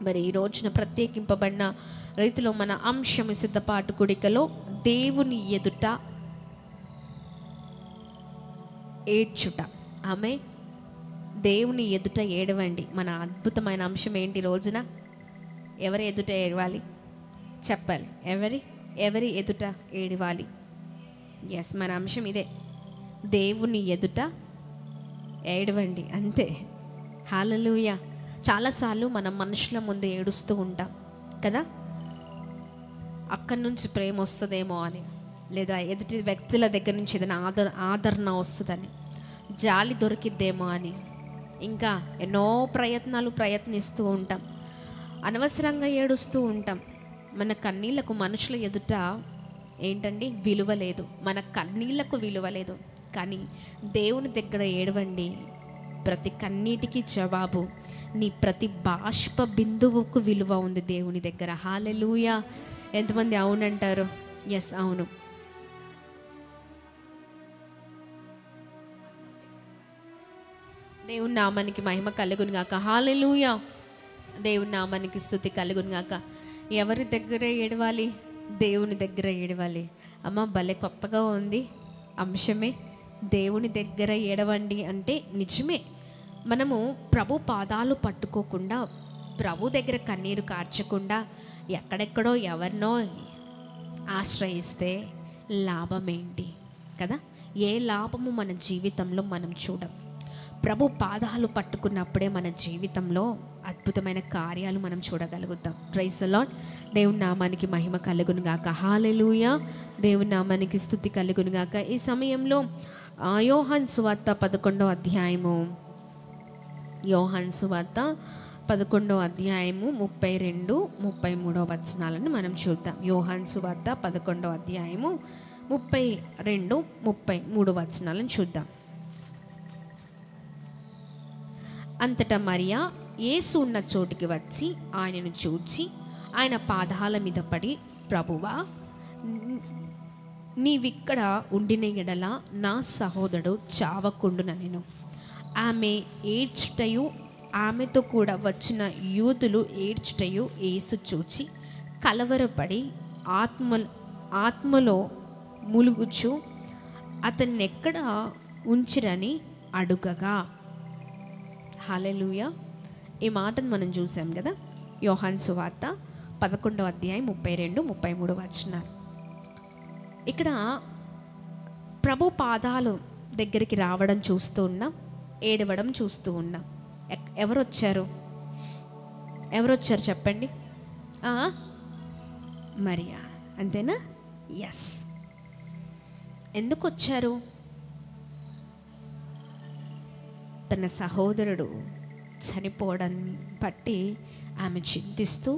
మరి ఈ రోజున ప్రత్యేకింపబడిన రీతిలో మన అంశం సిద్ధపాటు కూడికలో దేవుని ఎదుట ఏడ్చుట. ఆమె దేవుని ఎదుట ఏడవండి. మన అద్భుతమైన అంశం ఏంటి రోజున? ఎవరి ఎదుట ఏడవాలి చెప్పాలి. ఎవరి ఎదుట ఏడవాలి? ఎస్, మన అంశం ఇదే, దేవుని ఎదుట ఏడవండి, అంతే. హల్లెలూయా. చాలాసార్లు మనం మనుషుల ముందు ఏడుస్తూ ఉంటాం కదా, అక్కడి నుంచి ప్రేమ వస్తుందేమో అని, లేదా ఎదుటి వ్యక్తుల దగ్గర నుంచి ఏదైనా ఆదరణ వస్తుందని, జాలి దొరికిద్దేమో అని, ఇంకా ఎన్నో ప్రయత్నిస్తూ ఉంటాం. అనవసరంగా ఏడుస్తూ ఉంటాం. మన కన్నీళ్లకు మనుషుల ఎదుట ఏంటండి విలువ లేదు, మన కన్నీళ్లకు విలువ లేదు. కానీ దేవుని దగ్గర ఏడవండి, ప్రతి కన్నీటికి జవాబు, నీ ప్రతి బాష్ప బిందువుకు విలువ ఉంది దేవుని దగ్గర. హల్లెలూయా. ఎంతమంది అవునంటారు? ఎస్, అవును. దేవుని నామానికి మహిమ కలుగును గాక. హల్లెలూయా. దేవుని నామానికి స్తుతి కలుగును గాక. ఎవరి దగ్గర ఏడవాలి? దేవుని దగ్గర ఏడవాలి. అమ్మ, భలే కొత్తగా ఉంది అంశమే. దేవుని దగ్గర ఏడవండి అంటే నిజమే, మనము ప్రభు పాదాలు పట్టుకోకుండా, ప్రభు దగ్గర కన్నీరు కార్చకుండా, ఎక్కడెక్కడో ఎవరినో ఆశ్రయిస్తే లాభం ఏంటి కదా? ఏ లాభము మన జీవితంలో మనం చూడం. ప్రభు పాదాలు పట్టుకున్నప్పుడే మన జీవితంలో అద్భుతమైన కార్యాలు మనం చూడగలుగుతాం. Praise the lord. దేవుని నామానికి మహిమ కలుగును గాక. హల్లెలూయా. దేవుని నామానికి స్తుతి కలుగును గాక. ఈ సమయంలో యోహాను సువార్త 11వ అధ్యాయము, యోహాను సువార్త 11వ అధ్యాయము 32, 33 వచనాలను మనం చూద్దాం. యోహాను సువార్త 11వ అధ్యాయము 32, 33 వచనాలను చూద్దాం. అంతటా మరియా యేసు ఉన్న చోటికి వచ్చి ఆయనను చూచి ఆయన పాదాల మీద పడి, ప్రభువా, నీవిక్కడ ఉండిన ఎడల నా సహోదరుడు చావకుండునెను. ఆమె ఏడ్చుటయు ఆమెతో కూడా వచ్చిన యూదులు ఏడ్చుటయు యేసు చూచి కలవరపడి ఆత్మలో ములుగుచు అతన్నెక్కడ ఉంచిరని అడుగగా. హల్లెలూయా. ఈ మాటను మనం చూసాం కదా, యోహాను సువార్త 11వ అధ్యాయం 32, 33 వచనాలు. ఇక్కడ ప్రభు పాదాలు దగ్గరికి రావడం చూస్తూ ఉన్నాం, ఏడవడం చూస్తూ ఉన్నాం. ఎవరొచ్చారు చెప్పండి? మరియా, అంతేనా? ఎస్. ఎందుకు వచ్చారు? తన సహోదరుడు చనిపోవడాన్ని బట్టి ఆమె చింతిస్తూ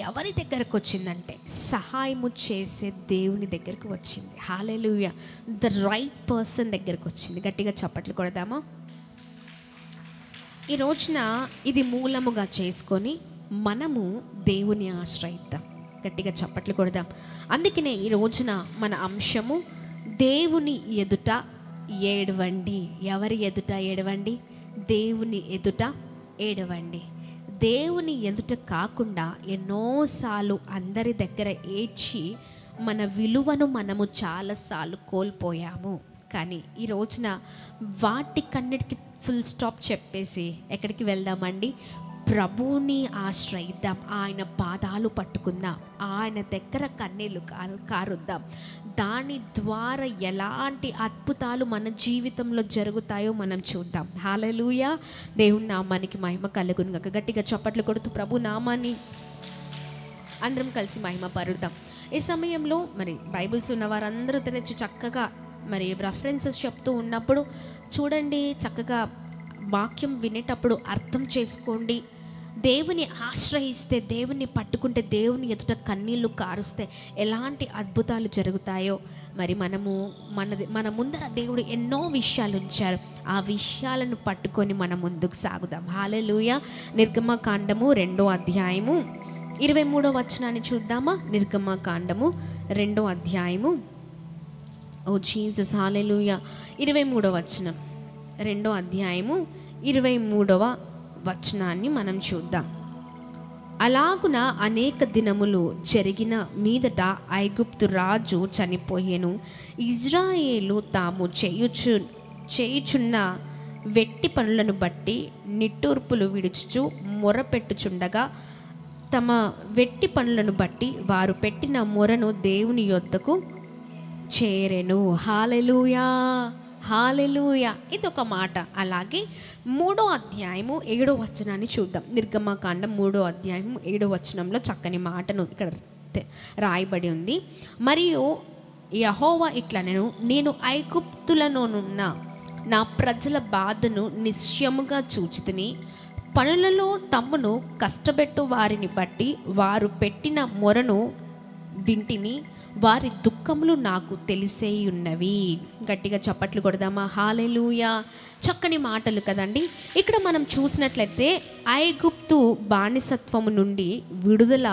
ఎవరి దగ్గరకు వచ్చిందంటే సహాయము చేసే దేవుని దగ్గరకు వచ్చింది. హల్లెలూయా. ద రైట్ పర్సన్ దగ్గరకు వచ్చింది. గట్టిగా చప్పట్లు కొడదామా? ఈ రోజున ఇది మూలముగా చేసుకొని మనము దేవుని ఆశ్రయిద్దాం. గట్టిగా చప్పట్లు కొడదాం. అందుకనే ఈ రోజున మన అంశము దేవుని ఎదుట ఏడవండి. ఎవరి ఎదుట ఏడవండి? దేవుని ఎదుట ఏడవండి. దేవుని ఎదుట కాకుండా ఎన్నోసార్లు అందరి దగ్గర ఏడ్చి మన విలువను మనము చాలాసార్లు కోల్పోయాము. కానీ ఈ రోజున వాటికన్నిటికీ ఫుల్ స్టాప్ చెప్పేసి ఎక్కడికి వెళ్దామండి? ప్రభువుని ఆశ్రయిద్దాం, ఆయన పాదాలు పట్టుకుందాం, ఆయన దగ్గర కన్నీళ్ళు కారుద్దాం. దాని ద్వారా ఎలాంటి అద్భుతాలు మన జీవితంలో జరుగుతాయో మనం చూద్దాం. హల్లెలూయా. దేవుని నామానికి మహిమ కలుగును గాక. గట్టిగా చప్పట్లు కొడుతూ ప్రభు నామాన్ని అందరం కలిసి మహిమ పరుద్దాం. ఈ సమయంలో మరి బైబిల్స్ ఉన్న వారందరూ తెరచి చక్కగా మరి రెఫరెన్సెస్ చెప్తూ ఉన్నప్పుడు చూడండి, చక్కగా వాక్యం వినేటప్పుడు అర్థం చేసుకోండి. దేవుని ఆశ్రయిస్తే, దేవుని పట్టుకుంటే, దేవుని ఎదుట కన్నీళ్లు కారుస్తే ఎలాంటి అద్భుతాలు జరుగుతాయో మరి మన ముందర దేవుడు ఎన్నో విషయాలు ఉంచారు. ఆ విషయాలను పట్టుకొని మనం ముందుకు సాగుదాం. హల్లెలూయా. నిర్గమకాండము 2వ అధ్యాయము 23వ వచనాన్ని చూద్దామా? నిర్గమకాండము 2వ అధ్యాయము, ఓ జీసస్, హల్లెలూయా, 23వ వచనం. 2వ అధ్యాయము 23వ వచనాన్ని మనం చూద్దాం. అలాగున అనేక దినములు జరిగిన మీదట ఐగుప్తు రాజు చనిపోయెను. ఇజ్రాయేలు తాము చేయుచున్న వెట్టి పనులను బట్టి నిట్టూర్పులు విడుచుచు మొరపెట్టుచుండగా తమ వెట్టి పనులను బట్టి వారు పెట్టిన మొరను దేవుని యొద్దకు చేరెను. హల్లెలూయా, హల్లెలూయా. ఇదొక మాట. అలాగే 3వ అధ్యాయము 7వ వచనాన్ని చూద్దాం. నిర్గమకాండం 3వ అధ్యాయము 7వ వచనంలో చక్కని మాటను ఇక్కడ రాయబడి ఉంది. మరియు యెహోవా ఇట్లనెను, నేను ఐగుప్తులలోనున్న నా ప్రజల బాధను నిశ్చయముగా చూచితిని. పనులలో తమ్మును కష్టపెట్టు వారిని బట్టి వారు పెట్టిన మొరను వింటిని. వారి దుఃఖములు నాకు తెలిసే ఉన్నవి. గట్టిగా చప్పట్లు కొడదామా? హల్లెలూయా. చక్కని మాటలు కదండి. ఇక్కడ మనం చూసినట్లయితే ఐగుప్తు బానిసత్వము నుండి విడుదల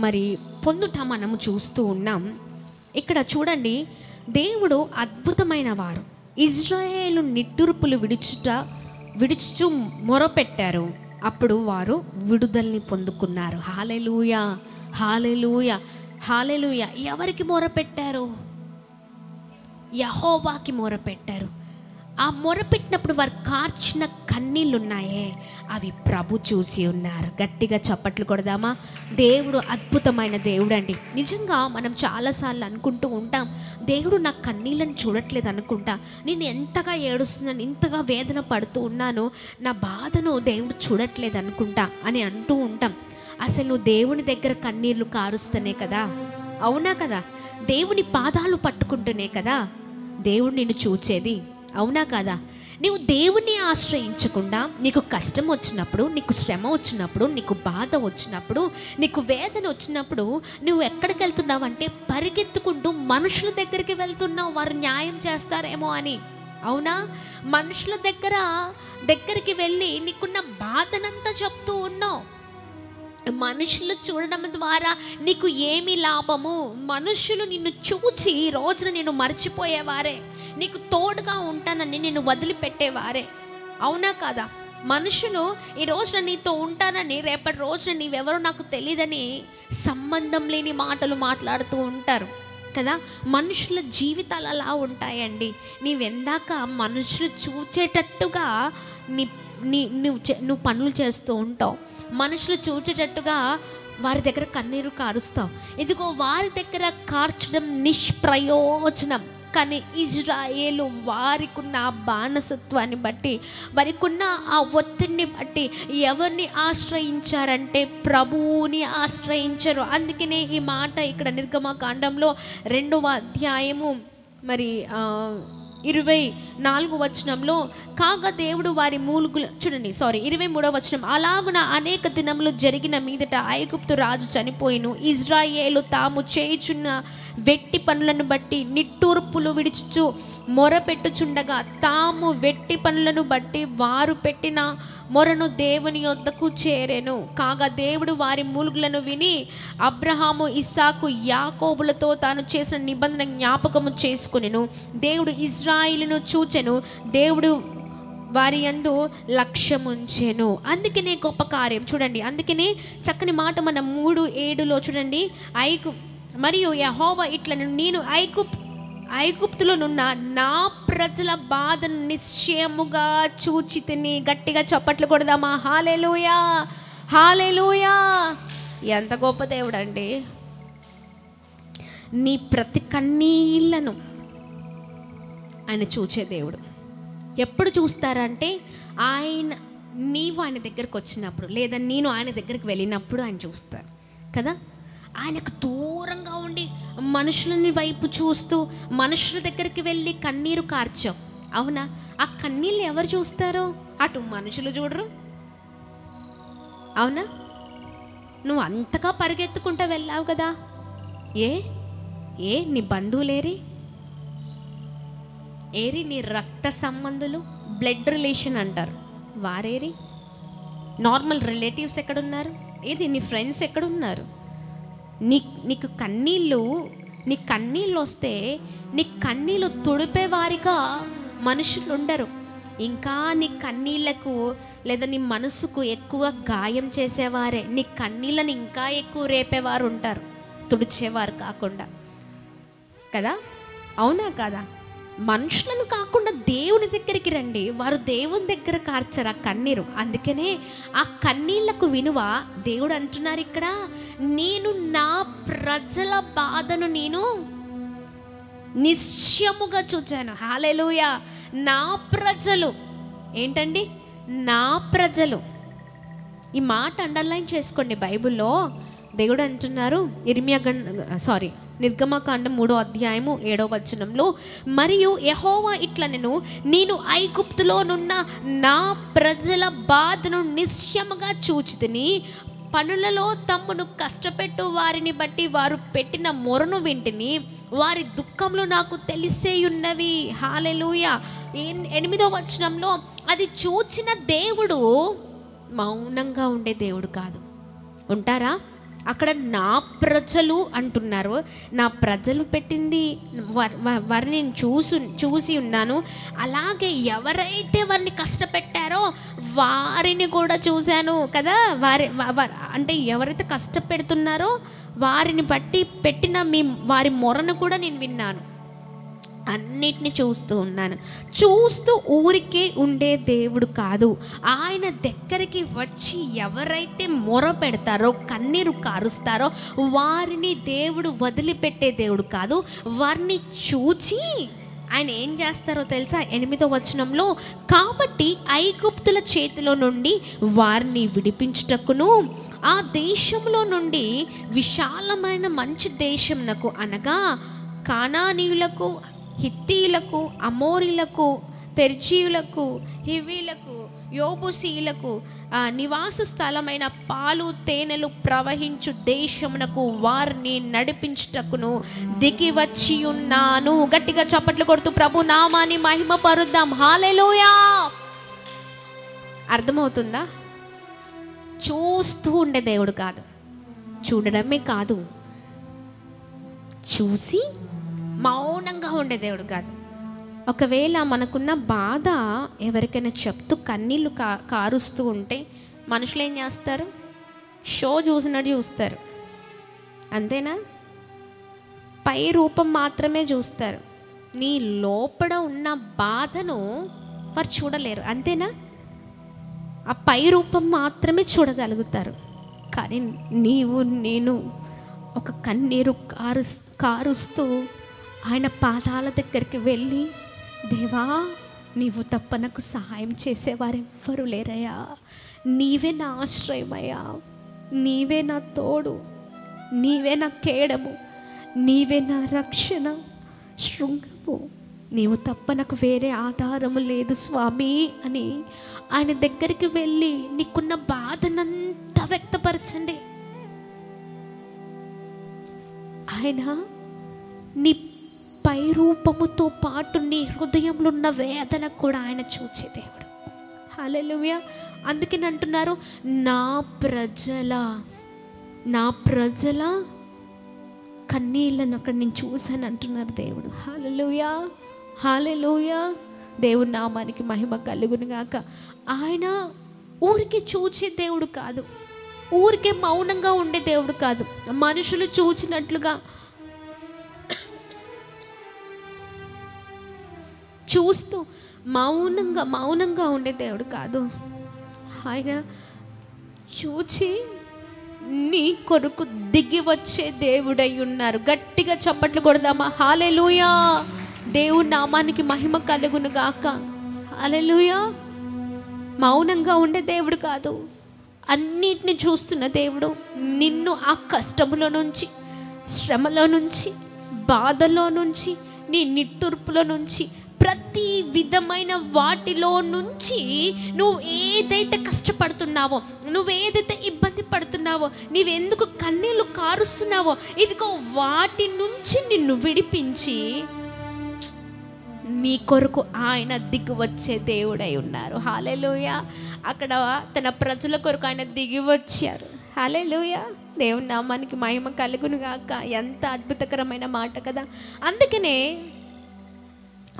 మరి పొందుట మనము చూస్తూ ఉన్నాం. ఇక్కడ చూడండి, దేవుడు అద్భుతమైన వారు. ఇజ్రాయేలు నిట్టూర్పులు విడుచుచు మొరపెట్టారు. అప్పుడు వారు విడుదలని పొందుకున్నారు. హల్లెలూయా, హల్లెలూయా, హల్లెలూయా. ఎవరికి మొరపెట్టారు? యెహోవాకి మొరపెట్టారు. ఆ మొరపెట్టినప్పుడు వారు కార్చిన కన్నీళ్ళు ఉన్నాయే, అవి ప్రభు చూసి ఉన్నారు. గట్టిగా చప్పట్లు కొడదామా? దేవుడు అద్భుతమైన దేవుడు అండి. నిజంగా మనం చాలాసార్లు అనుకుంటూ ఉంటాం, దేవుడు నా కన్నీళ్ళని చూడట్లేదు అనుకుంటా, నేను ఎంతగా ఏడుస్తున్నాను, ఇంతగా వేదన పడుతూ ఉన్నాను, నా బాధను దేవుడు చూడట్లేదు అనుకుంటా అని అంటూ ఉంటాం. అసలు నువ్వు దేవుని దగ్గర కన్నీళ్లు కారుస్తనే కదా, అవునా కదా? దేవుని పాదాలు పట్టుకుంటూనే కదా దేవుడు నిన్ను చూచేది, అవునా కదా? నీవు దేవుణ్ణి ఆశ్రయించకుండా నీకు కష్టం వచ్చినప్పుడు, నీకు శ్రమ వచ్చినప్పుడు, నీకు బాధ వచ్చినప్పుడు, నీకు వేదన వచ్చినప్పుడు నువ్వు ఎక్కడికి వెళ్తున్నావు అంటే పరిగెత్తుకుంటూ మనుషుల దగ్గరికి వెళ్తున్నావు, వారు న్యాయం చేస్తారేమో అని. అవునా? మనుషుల దగ్గరికి వెళ్ళి నీకున్న బాధనంతా చెప్తూ ఉన్నావు. మనుషులు చూడడం ద్వారా నీకు ఏమి లాభము? మనుషులు నిన్ను చూచి ఈ రోజున నిన్ను మర్చిపోయేవారే, నీకు తోడుగా ఉంటానని నిన్ను వదిలిపెట్టేవారే, అవునా కదా? మనుషులు ఈ రోజున నీతో ఉంటానని, రేపటి రోజున నీవెవరో నాకు తెలియదని సంబంధం లేని మాటలు మాట్లాడుతూ ఉంటారు కదా. మనుషుల జీవితాలు అలా ఉంటాయండి. నీవెందాక మనుషులు చూచేటట్టుగా నువ్వు పనులు చేస్తూ ఉంటావు, మనుషులు చూచేటట్టుగా వారి దగ్గర కన్నీరు కారుస్తావు. ఇదిగో వారి దగ్గర కార్చడం నిష్ప్రయోజనం. కానీ ఇజ్రాయేలు వారికున్న ఆ బానిసత్వాన్ని బట్టి, వారికున్న ఆ ఒత్తిడిని బట్టి ఎవరిని ఆశ్రయించారంటే ప్రభువుని ఆశ్రయించరు. అందుకనే ఈ మాట ఇక్కడ నిర్గమకాండంలో 2వ అధ్యాయము మరి 24వ వచనంలో, కాగా దేవుడు వారి మూలుగులు 23వ వచనం, అలాగున అనేక దినములు జరిగిన మీదట ఐగుప్తు రాజు చనిపోయిను. ఇజ్రాయేలు తాము చేయుచున్న వెట్టి పనులను బట్టి నిట్టూర్పులు విడుచుచు మొరపెట్టుచుండగా తాము వెట్టి పనులను బట్టి వారు పెట్టిన మొరను దేవుని యొద్దకు చేరెను. కాగా దేవుడు వారి మూలుగులను విని అబ్రహాము, ఇస్సాకు, యాకోబులతో తాను చేసిన నిబంధన జ్ఞాపకము చేసుకునెను. దేవుడు ఇజ్రాయిలును చూచెను, దేవుడు వారి యందు లక్ష్యముంచెను. అందుకనే గొప్ప కార్యం చూడండి. అందుకనే చక్కని మాట మన 3:7 చూడండి. మరియు యెహోవా ఇట్లను, నేను ఐగుప్తులోనున్న నా ప్రజల బాధను నిశ్చయముగా చూచితిని. గట్టిగా చప్పట్లు కొడదామా? హల్లెలూయా, హల్లెలూయా. ఎంత గొప్ప దేవుడు అండి. నీ ప్రతి కన్నీళ్లను ఆయన చూచే దేవుడు. ఎప్పుడు చూస్తారంటే నీవు ఆయన దగ్గరకు వచ్చినప్పుడు, లేదా నేను ఆయన దగ్గరికి వెళ్ళినప్పుడు ఆయన చూస్తారు కదా. ఆయనకు దూరంగా ఉండి మనుషులని వైపు చూస్తూ మనుషుల దగ్గరికి వెళ్ళి కన్నీరు కార్చావు, అవునా? ఆ కన్నీళ్ళు ఎవరు చూస్తారు? అటు మనుషులు చూడరు, అవునా? నువ్వు అంతగా పరిగెత్తుకుంటూ వెళ్ళావు కదా, నీ బంధువులేరి, నీ రక్త సంబంధులు, బ్లడ్ రిలేషన్ అంటారు, వారేరి? నార్మల్ రిలేటివ్స్ ఎక్కడున్నారు? నీ ఫ్రెండ్స్ ఎక్కడున్నారు? నీకు నీ కన్నీళ్ళు వస్తే నీ కన్నీళ్ళు తుడిపేవారిగా మనుషులు ఉండరు. ఇంకా నీ కన్నీళ్లకు లేదా నీ మనసుకు ఎక్కువ గాయం చేసేవారే నీ కన్నీళ్ళని ఇంకా ఎక్కువ రేపేవారు ఉంటారు, తుడిచేవారు కాకుండా కదా. అవునా కదా? మనుషులను కాకుండా దేవుని దగ్గరికి రండి, వారు దేవుని దగ్గర కార్చరు ఆ కన్నీరు. అందుకనే ఆ కన్నీళ్లకు వినువ దేవుడు అంటున్నారు ఇక్కడ, నేను నా ప్రజల బాధను నేను నిశ్చయముగా చూచాను. హల్లెలూయా. నా ప్రజలు ఏంటండి? నా ప్రజలు. ఈ మాట అండర్లైన్ చేసుకోండి. బైబిల్లో దేవుడు అంటున్నారు, నిర్గమకాండం 3వ అధ్యాయము 7వ వచనంలో, మరియు యెహోవా ఇట్లనెను, నేను ఐగుప్తులోనున్న నా ప్రజల బాధను నిశ్చయముగా చూచితిని, పనులలో తమ్మును కష్టపెట్టు వారిని బట్టి వారు పెట్టిన మొరను వింటిని, వారి దుఃఖంలో నాకు తెలిసే ఉన్నవి. హల్లెలూయా. 8వ వచనంలో, అది చూచిన దేవుడు మౌనంగా ఉండే దేవుడు కాదు. ఉంటారా? అక్కడ నా ప్రజలు అంటున్నారు. నా ప్రజలు పెట్టింది వారిని చూసి ఉన్నాను. అలాగే ఎవరైతే వారిని కష్టపెట్టారో వారిని కూడా చూశాను కదా. అంటే ఎవరైతే కష్టపెడుతున్నారో వారిని బట్టి పెట్టిన వారి మొరను కూడా నేను విన్నాను. అన్నిటిని చూస్తూ ఉన్నాను. చూస్తూ ఊరికే ఉండే దేవుడు కాదు. ఆయన దగ్గరికి వచ్చి ఎవరైతే మొర పెడతారో, కన్నీరు కారుస్తారో వారిని దేవుడు వదిలిపెట్టే దేవుడు కాదు. వారిని చూచి ఆయన ఏం చేస్తారో తెలుసా? 8వ వచనంలో, కాబట్టి ఐగుప్తుల చేతిలో నుండి వారిని విడిపించుటకును ఆ దేశంలో నుండి విశాలమైన మంచి దేశంనకు, అనగా కానానీయులకు, హిత్తీయులకు, అమోరీలకు, పెర్జీయులకు, హివీలకు, యోబుసీయులకు నివాస స్థలమైన పాలు తేనెలు ప్రవహించు దేశమునకు వారిని నడిపించుటకును దిగి వచ్చి ఉన్నాను. గట్టిగా చప్పట్లు కొడుతూ ప్రభు నామాన్ని మహిమ పరుద్దాం. హల్లెలూయా. అర్థమవుతుందా? చూస్తూ ఉండే దేవుడు కాదు, చూడడమే కాదు, చూసి మౌనంగా ఉండే దేవుడు కాదు. ఒకవేళ మనకున్న బాధ ఎవరికైనా చెప్తూ కన్నీళ్ళు కారుస్తూ ఉంటే మనుషులు ఏం చేస్తారు? షో చూసినట్టు చూస్తారు, అంతేనా? పై రూపం మాత్రమే చూస్తారు. నీ లోపల ఉన్న బాధను వారు చూడలేరు, అంతేనా? ఆ పై రూపం మాత్రమే చూడగలుగుతారు. కానీ నీవు నేను ఒక కన్నీరు కారుస్తూ ఆయన పాదాల దగ్గరికి వెళ్ళి, దేవా నీవు తప్ప నాకు సహాయం చేసేవారెవ్వరూ లేరయ్యా, నీవే నా ఆశ్రయమయ్యా, నీవే నా తోడు, నీవే నా కేడము, నీవే నా రక్షణ శృంగము, నీవు తప్ప నాకు వేరే ఆధారము లేదు స్వామి అని ఆయన దగ్గరికి వెళ్ళి నీకున్న బాధనంతా వ్యక్తపరచండి. ఆయన నీ పై రూపముతో పాటు నీ హృదయంలో ఉన్న వేదన కూడా ఆయన చూచే దేవుడు. హల్లెలూయా. అందుకని అంటున్నారు, నా ప్రజల కన్నీళ్ళను అక్కడ నేను చూశాను అంటున్నారు దేవుడు. హల్లెలూయా, హల్లెలూయా. దేవుని నామానికి మహిమ కలుగును గాక. ఆయన ఊరికే చూచే దేవుడు కాదు, ఊరికే మౌనంగా ఉండే దేవుడు కాదు, మనుషులు చూచినట్లుగా చూస్తూ మౌనంగా ఉండే దేవుడు కాదు. ఆయన చూచి నీ కొరకు దిగి వచ్చే దేవుడై ఉన్నారు. గట్టిగా చప్పట్లు కొడదామా? హల్లెలూయా. దేవుని నామానికి మహిమ కలుగును గాక. హల్లెలూయా. మౌనంగా ఉండే దేవుడు కాదు, అన్నిటిని చూస్తున్న దేవుడు. నిన్ను ఆ కష్టములో నుంచి, శ్రమలో నుంచి, బాధలో నుంచి, నీ నిట్టూర్పులో నుంచి, ప్రతి విధమైన వాటిలో నుంచి నువ్వు ఏదైతే కష్టపడుతున్నావో, నువ్వు ఏదైతే ఇబ్బంది పడుతున్నావో, నీవెందుకు కన్నీళ్ళు కారుస్తున్నావో, ఇదిగో వాటి నుంచి నిన్ను విడిపించి నీ కొరకు ఆయన దిగి వచ్చే దేవుడై ఉన్నారు. హల్లెలూయా. అక్కడ తన ప్రజల కొరకు ఆయన దిగి వచ్చారు. హల్లెలూయా. దేవుని నామానికి మహిమ కలుగును గాక. ఎంత అద్భుతకరమైన మాట కదా. అందుకనే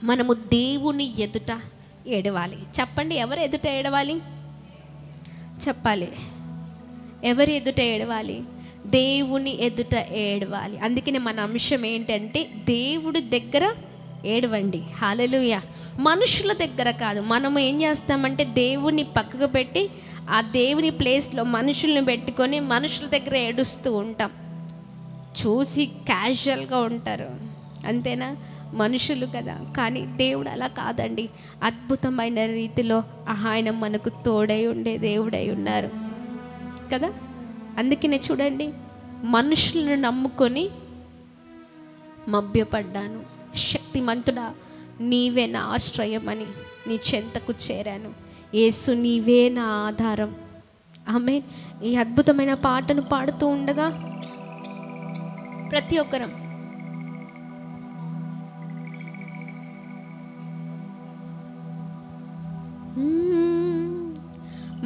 మనము దేవుని ఎదుట ఏడవాలి. చెప్పండి, ఎవరు ఎదుట ఏడవాలి? చెప్పాలి, ఎవరి ఎదుట ఏడవాలి? దేవుని ఎదుట ఏడవాలి. అందుకనే మన అంశం ఏంటంటే దేవుడి దగ్గర ఏడవండి. హల్లెలూయా. మనుషుల దగ్గర కాదు. మనం ఏం చేస్తామంటే దేవుని పక్కకు పెట్టి ఆ దేవుని ప్లేస్లో మనుషుల్ని పెట్టుకొని మనుషుల దగ్గర ఏడుస్తూ ఉంటాం. చూసి క్యాజువల్గా ఉంటారు, అంతేనా? మనుషులు కదా. కానీ దేవుడు అలా కాదండి. అద్భుతమైన రీతిలో ఆయన మనకు తోడై ఉండే దేవుడై ఉన్నారు కదా. అందుకనే చూడండి, మనుషులను నమ్ముకొని మభ్యపడ్డాను, శక్తిమంతుడా నీవే నా ఆశ్రయమని నీ చెంతకు చేరాను. యేసు నీవే నా ఆధారం. ఆమేన్. ఈ అద్భుతమైన పాటను పాడుతూ ఉండగా ప్రతి ఒక్కరం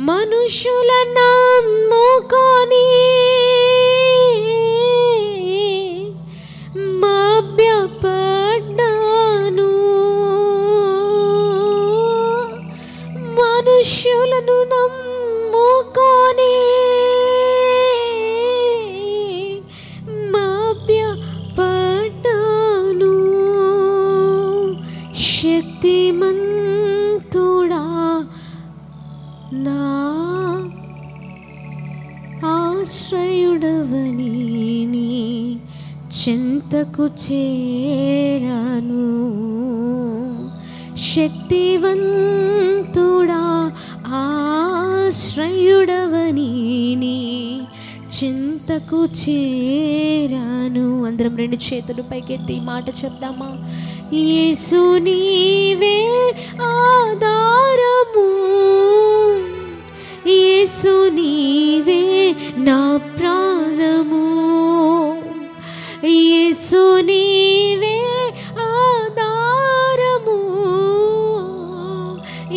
మనుషుల నమ్ముకొని మభ్యపడ్డాను, మనుషులను నమ్ముకొని మభ్యపడ్డాను. శక్తిమంతుడా నా ఆశ్రయుడవని నీ చెంతకు చేరాను. శక్తివంతుడా ఆశ్రయుడవని నీ చింతకు చేరాను. అందరం రెండు చేతులు పైకెత్తి ఈ మాట చెప్దామా? యేసు నీవే ఆధారము, యేసు నీవే నా ప్రాణము, యేసు నీవే ఆధారము,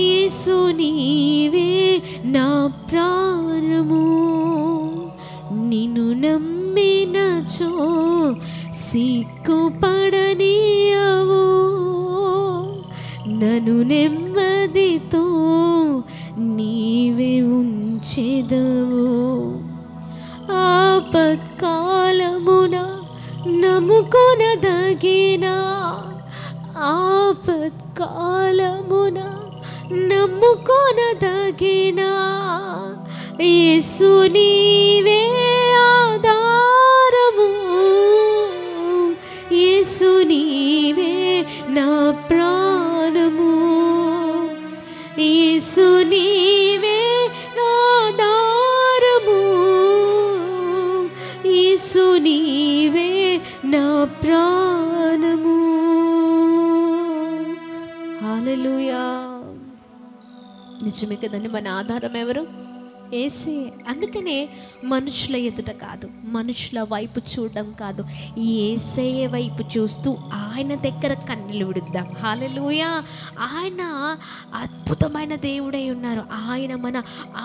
యేసు నీవే నా ప్రాణము. నిన్ను నమ్మినచో సిగ్గుపడనీయవు, నన్ను నెమ్మదితో నీవే ఉంచెదవు. ఆపత్కాలమున నమ్ముకొనదగిన, ఆపత్కాలమున నమ్ముకొనదగిన యేసు నీవే ఆధారము, యేసు నీవే నా ప్రాణము, యేసు నీవే ఆధారము, యేసు నీవే నా ప్రాణము. హల్లెలూయా. నిజమే కదండి, మన ఆధారం ఎవరు? యేసే. అందుకనే మనుషుల ఎదుట కాదు, మనుషుల వైపు చూడడం కాదు, యేసయ్య వైపు చూస్తూ ఆయన దగ్గర కన్నీళ్ళు విడుద్దాం. హల్లెలూయా. ఆయన అద్భుతమైన దేవుడై ఉన్నారు. ఆయన మన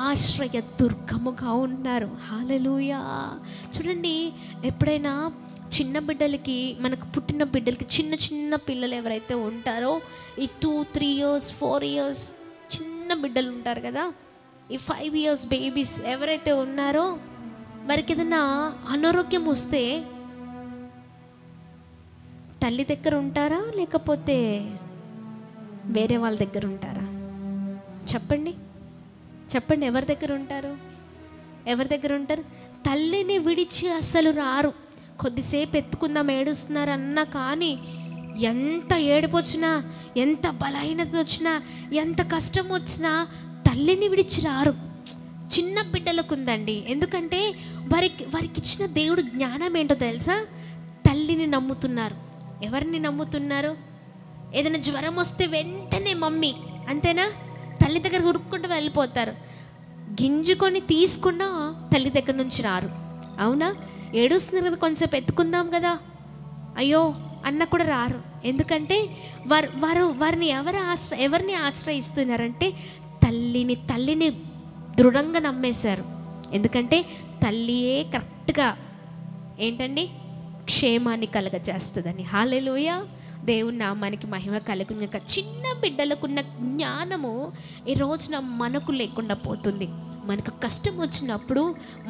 ఆశ్రయ దుర్గముగా ఉన్నారు. హల్లెలూయా. చూడండి, ఎప్పుడైనా చిన్న బిడ్డలకి, మనకు పుట్టిన బిడ్డలకి, చిన్న చిన్న పిల్లలు ఎవరైతే ఉంటారో, ఈ 2-3 years 4 years చిన్న బిడ్డలు ఉంటారు కదా, ఈ 5 years బేబీస్ ఎవరైతే ఉన్నారో, వారికి ఏదైనా అనారోగ్యం వస్తే తల్లి దగ్గర ఉంటారా లేకపోతే వేరే వాళ్ళ దగ్గర ఉంటారా? చెప్పండి, చెప్పండి, ఎవరి దగ్గర ఉంటారు? ఎవరి దగ్గర ఉంటారు? తల్లిని విడిచి అస్సలు రారు. కొద్దిసేపు ఎత్తుకుందాం, ఏడుస్తున్నారు అన్నా కానీ ఎంత ఏడుపు వచ్చినా, ఎంత బలహీనత వచ్చినా, ఎంత కష్టం వచ్చినా తల్లిని విడిచి రారు. చిన్న బిడ్డలకు ఉందండి. ఎందుకంటే వారికి ఇచ్చిన దేవుడు జ్ఞానం ఏంటో తెలుసా? తల్లిని నమ్ముతున్నారు. ఎవరిని నమ్ముతున్నారు? ఏదైనా జ్వరం వస్తే వెంటనే మమ్మీ, అంతేనా? తల్లి దగ్గర ఉరుక్కుంటూ వెళ్ళిపోతారు. గింజుకొని తీసుకున్నా తల్లి దగ్గర నుంచి రారు. అవునా? ఏడుస్తున్నారు కదా, కొంచెంసేపు ఎత్తుకుందాం కదా, అయ్యో అన్న కూడా రారు. ఎందుకంటే వారిని ఎవరిని ఆశ్రయిస్తున్నారంటే తల్లిని దృఢంగా నమ్మేశారు. ఎందుకంటే తల్లియే కరెక్ట్గా ఏంటండి క్షేమాన్ని కలగజేస్తుందని. హల్లెలూయా. దేవుని నామానికి మహిమ కలుగును గాక. చిన్న బిడ్డలకున్న జ్ఞానము ఈ రోజున మనకు లేకుండా పోతుంది. మనకు కష్టం వచ్చినప్పుడు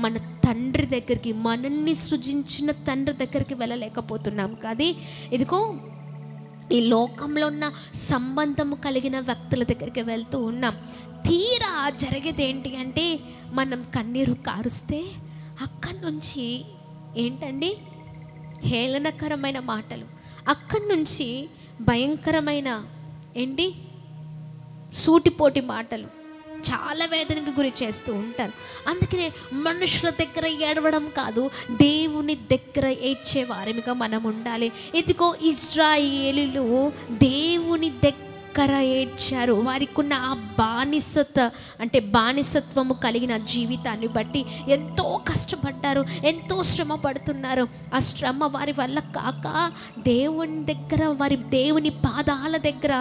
మన తండ్రి దగ్గరికి, మనల్ని సృజించిన తండ్రి దగ్గరికి వెళ్ళలేకపోతున్నాం. కానీ ఇదిగో ఈ లోకంలో ఉన్న సంబంధము కలిగిన వ్యక్తుల దగ్గరికి వెళ్తూ ఉన్నాం. తీరా జరిగేది ఏంటి అంటే, మనం కన్నీరు కారుస్తే అక్కడి నుంచి ఏంటండి హేళనకరమైన మాటలు, అక్కడి నుంచి భయంకరమైన ఏంటి సూటిపోటి మాటలు చాలా వేదనకు గురి చేస్తూ ఉంటారు. అందుకనే మనుషుల దగ్గర ఏడవడం కాదు, దేవుని దగ్గర ఏడ్చే వారిగా మనం ఉండాలి. ఇదిగో ఇజ్రాయేలీలు దేవుని దగ్గర ఏడ్చారు. వారికి ఉన్న ఆ బానిసత్వము కలిగిన జీవితాన్ని బట్టి ఎంతో కష్టపడ్డారు, ఎంతో శ్రమ పడుతున్నారు. ఆ శ్రమ వారి వల్ల కాక దేవుని దగ్గర, దేవుని పాదాల దగ్గర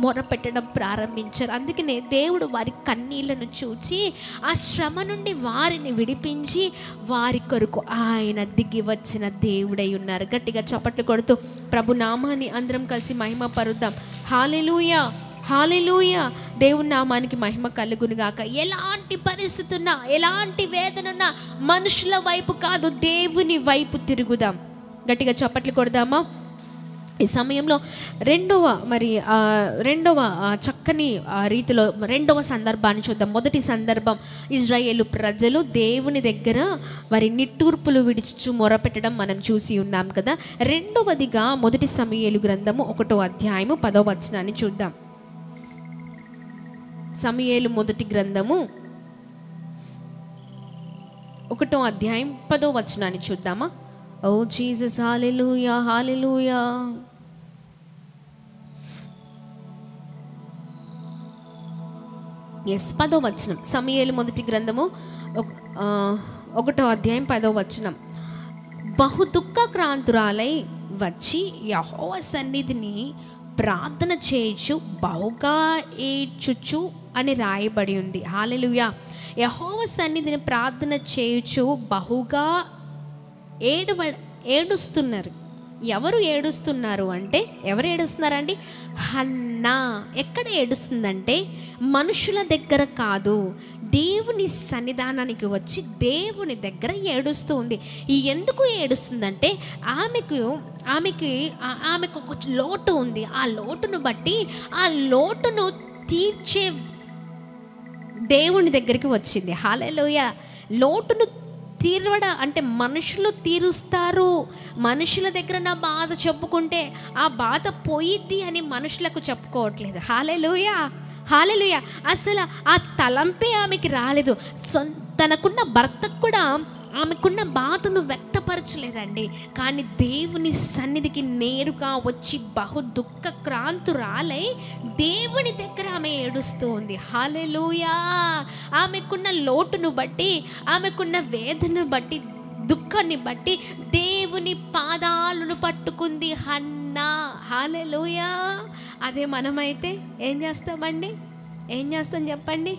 మొరపెట్టడం ప్రారంభించారు. అందుకనే దేవుడు వారి కన్నీళ్లను చూచి ఆ శ్రమ నుండి వారిని విడిపించి వారి కొరకు ఆయన దిగి వచ్చిన దేవుడై ఉన్నారు. గట్టిగా చప్పట్లు కొడుతూ ప్రభు నామాన్ని అందరం కలిసి మహిమ పరుద్దాం. హల్లెలూయా, హల్లెలూయా. దేవుని నామానికి మహిమ కలుగును గాక. ఎలాంటి పరిస్థితి ఉన్నా, ఎలాంటి వేదన ఉన్నా మనుషుల వైపు కాదు, దేవుని వైపు తిరుగుదాం. గట్టిగా చప్పట్లు కొడదామా? ఈ సమయంలో రెండవ చక్కని రీతిలో రెండవ సందర్భాన్ని చూద్దాం. మొదటి సందర్భం, ఇజ్రాయేలు ప్రజలు దేవుని దగ్గర వారి నిట్టూర్పులు విడిచి మొరపెట్టడం మనం చూసి ఉన్నాం కదా. రెండవదిగా మొదటి సమూయేలు గ్రంథము 1వ అధ్యాయము 10వ వచనాన్ని చూద్దాం. సమూయేలు మొదటి గ్రంథము 1వ అధ్యాయం 10వ వచనాన్ని చూద్దామా? ఓ జీసస్, హల్లెలూయా, హల్లెలూయా. ఎస్, 10వ వచనం. సమూయేలు మొదటి గ్రంథము 1వ అధ్యాయం 10వ వచనం. బహు దుఃఖక్రాంతురాలై వచ్చి యెహోవా సన్నిధిని ప్రార్థన చేయుచు బహుగా ఏడ్చుచు అని రాయబడి ఉంది. హల్లెలూయా. యెహోవా సన్నిధిని ప్రార్థన చేయుచు బహుగా ఏడుస్తున్నారు. ఎవరు ఏడుస్తున్నారు అంటే, ఎవరు ఏడుస్తున్నారండి? హన్నా. ఎక్కడ ఏడుస్తుందంటే మనుషుల దగ్గర కాదు, దేవుని సన్నిధానానికి వచ్చి దేవుని దగ్గర ఏడుస్తూ ఉంది. ఎందుకు ఏడుస్తుందంటే ఆమెకు ఒక లోటు ఉంది. ఆ లోటును బట్టి, ఆ లోటును తీర్చే దేవుని దగ్గరికి వచ్చింది. హల్లెలూయా. లోటును తీరవడం అంటే మనుషులు తీరుస్తారు. మనుషుల దగ్గర నా బాధ చెప్పుకుంటే ఆ బాధ పోయిద్ది అని మనుషులకు చెప్పుకోవట్లేదు. హల్లెలూయా, హల్లెలూయా. అసలు ఆ తలంపే ఆమెకి రాలేదు. తనకున్న భర్తకు కూడా ఆమెకున్న బాధను వ్యక్తపరచలేదండి. కానీ దేవుని సన్నిధికి నేరుగా వచ్చి బహు దుఃఖక్రాంతురాలై దేవుని దగ్గర ఆమె ఏడుస్తూ ఉంది. హల్లెలూయా. ఆమెకున్న లోటును బట్టి, ఆమెకున్న వేదనను బట్టి, దుఃఖాన్ని బట్టి దేవుని పాదాలను పట్టుకుంది హన్నా. హల్లెలూయా. అదే మనమైతే ఏం చేస్తామండి? ఏం చేస్తాం చెప్పండి?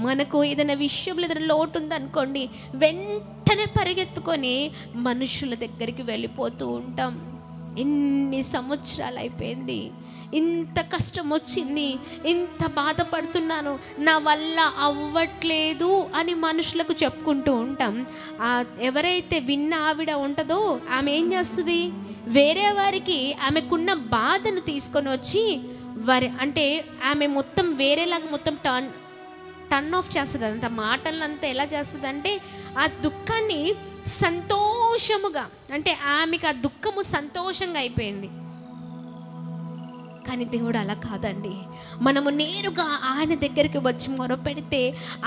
మనకు ఏదైనా విషయంలో ఏదైనా లోటు ఉందనుకోండి, వెంటనే పరిగెత్తుకొని మనుషుల దగ్గరికి వెళ్ళిపోతూ ఉంటాం. ఎన్ని సంవత్సరాలు అయిపోయింది, ఇంత కష్టం వచ్చింది, ఇంత బాధపడుతున్నాను, నా వల్ల అవ్వట్లేదు అని మనుషులకు చెప్పుకుంటూ ఉంటాం. ఎవరైతే విన్న ఆవిడ ఉంటుందో ఆమె ఏం చేస్తుంది? వేరే వారికి ఆమెకున్న బాధను తీసుకొని వచ్చి ఆమె మొత్తం వేరేలాగా మొత్తం టర్న్ ఆఫ్ చేస్తుంది. అంత మాటలంతా ఎలా చేస్తుంది అంటే ఆ దుఃఖాన్ని సంతోషముగా, అంటే ఆమెకు ఆ దుఃఖము సంతోషంగా అయిపోయింది. కానీ దేవుడు అలా కాదండి. మనము నేరుగా ఆయన దగ్గరికి వచ్చి మొరపెడితే,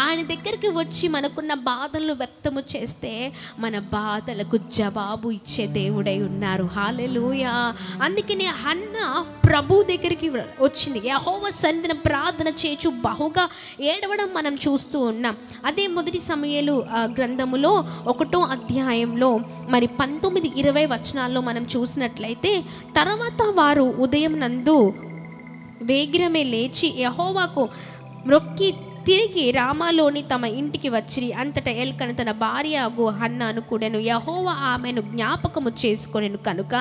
ఆయన దగ్గరికి వచ్చి మనకున్న బాధలను వ్యక్తము చేస్తే మన బాధలకు జవాబు ఇచ్చే దేవుడై ఉన్నారు. హల్లెలూయా. అందుకనే హన్నా ప్రభు దగ్గరికి వచ్చింది. యెహోవా సన్నిధిని ప్రార్థన చేయుచు బహుగా ఏడవడం మనం చూస్తూ ఉన్నాం. అదే మొదటి సమూయేలు గ్రంథములో 1వ అధ్యాయంలో 19-20 వచనాల్లో మనం చూసినట్లయితే, తర్వాత వారు ఉదయం నందు వేగిరమే లేచి యెహోవాకు మ్రొక్కి తిరిగి రామాలోని తమ ఇంటికి వచ్చి అంతటా ఎల్కను తన భార్య అగు హన్నాను కూడాను యెహోవా ఆమెను జ్ఞాపకము చేసుకొనెను కనుక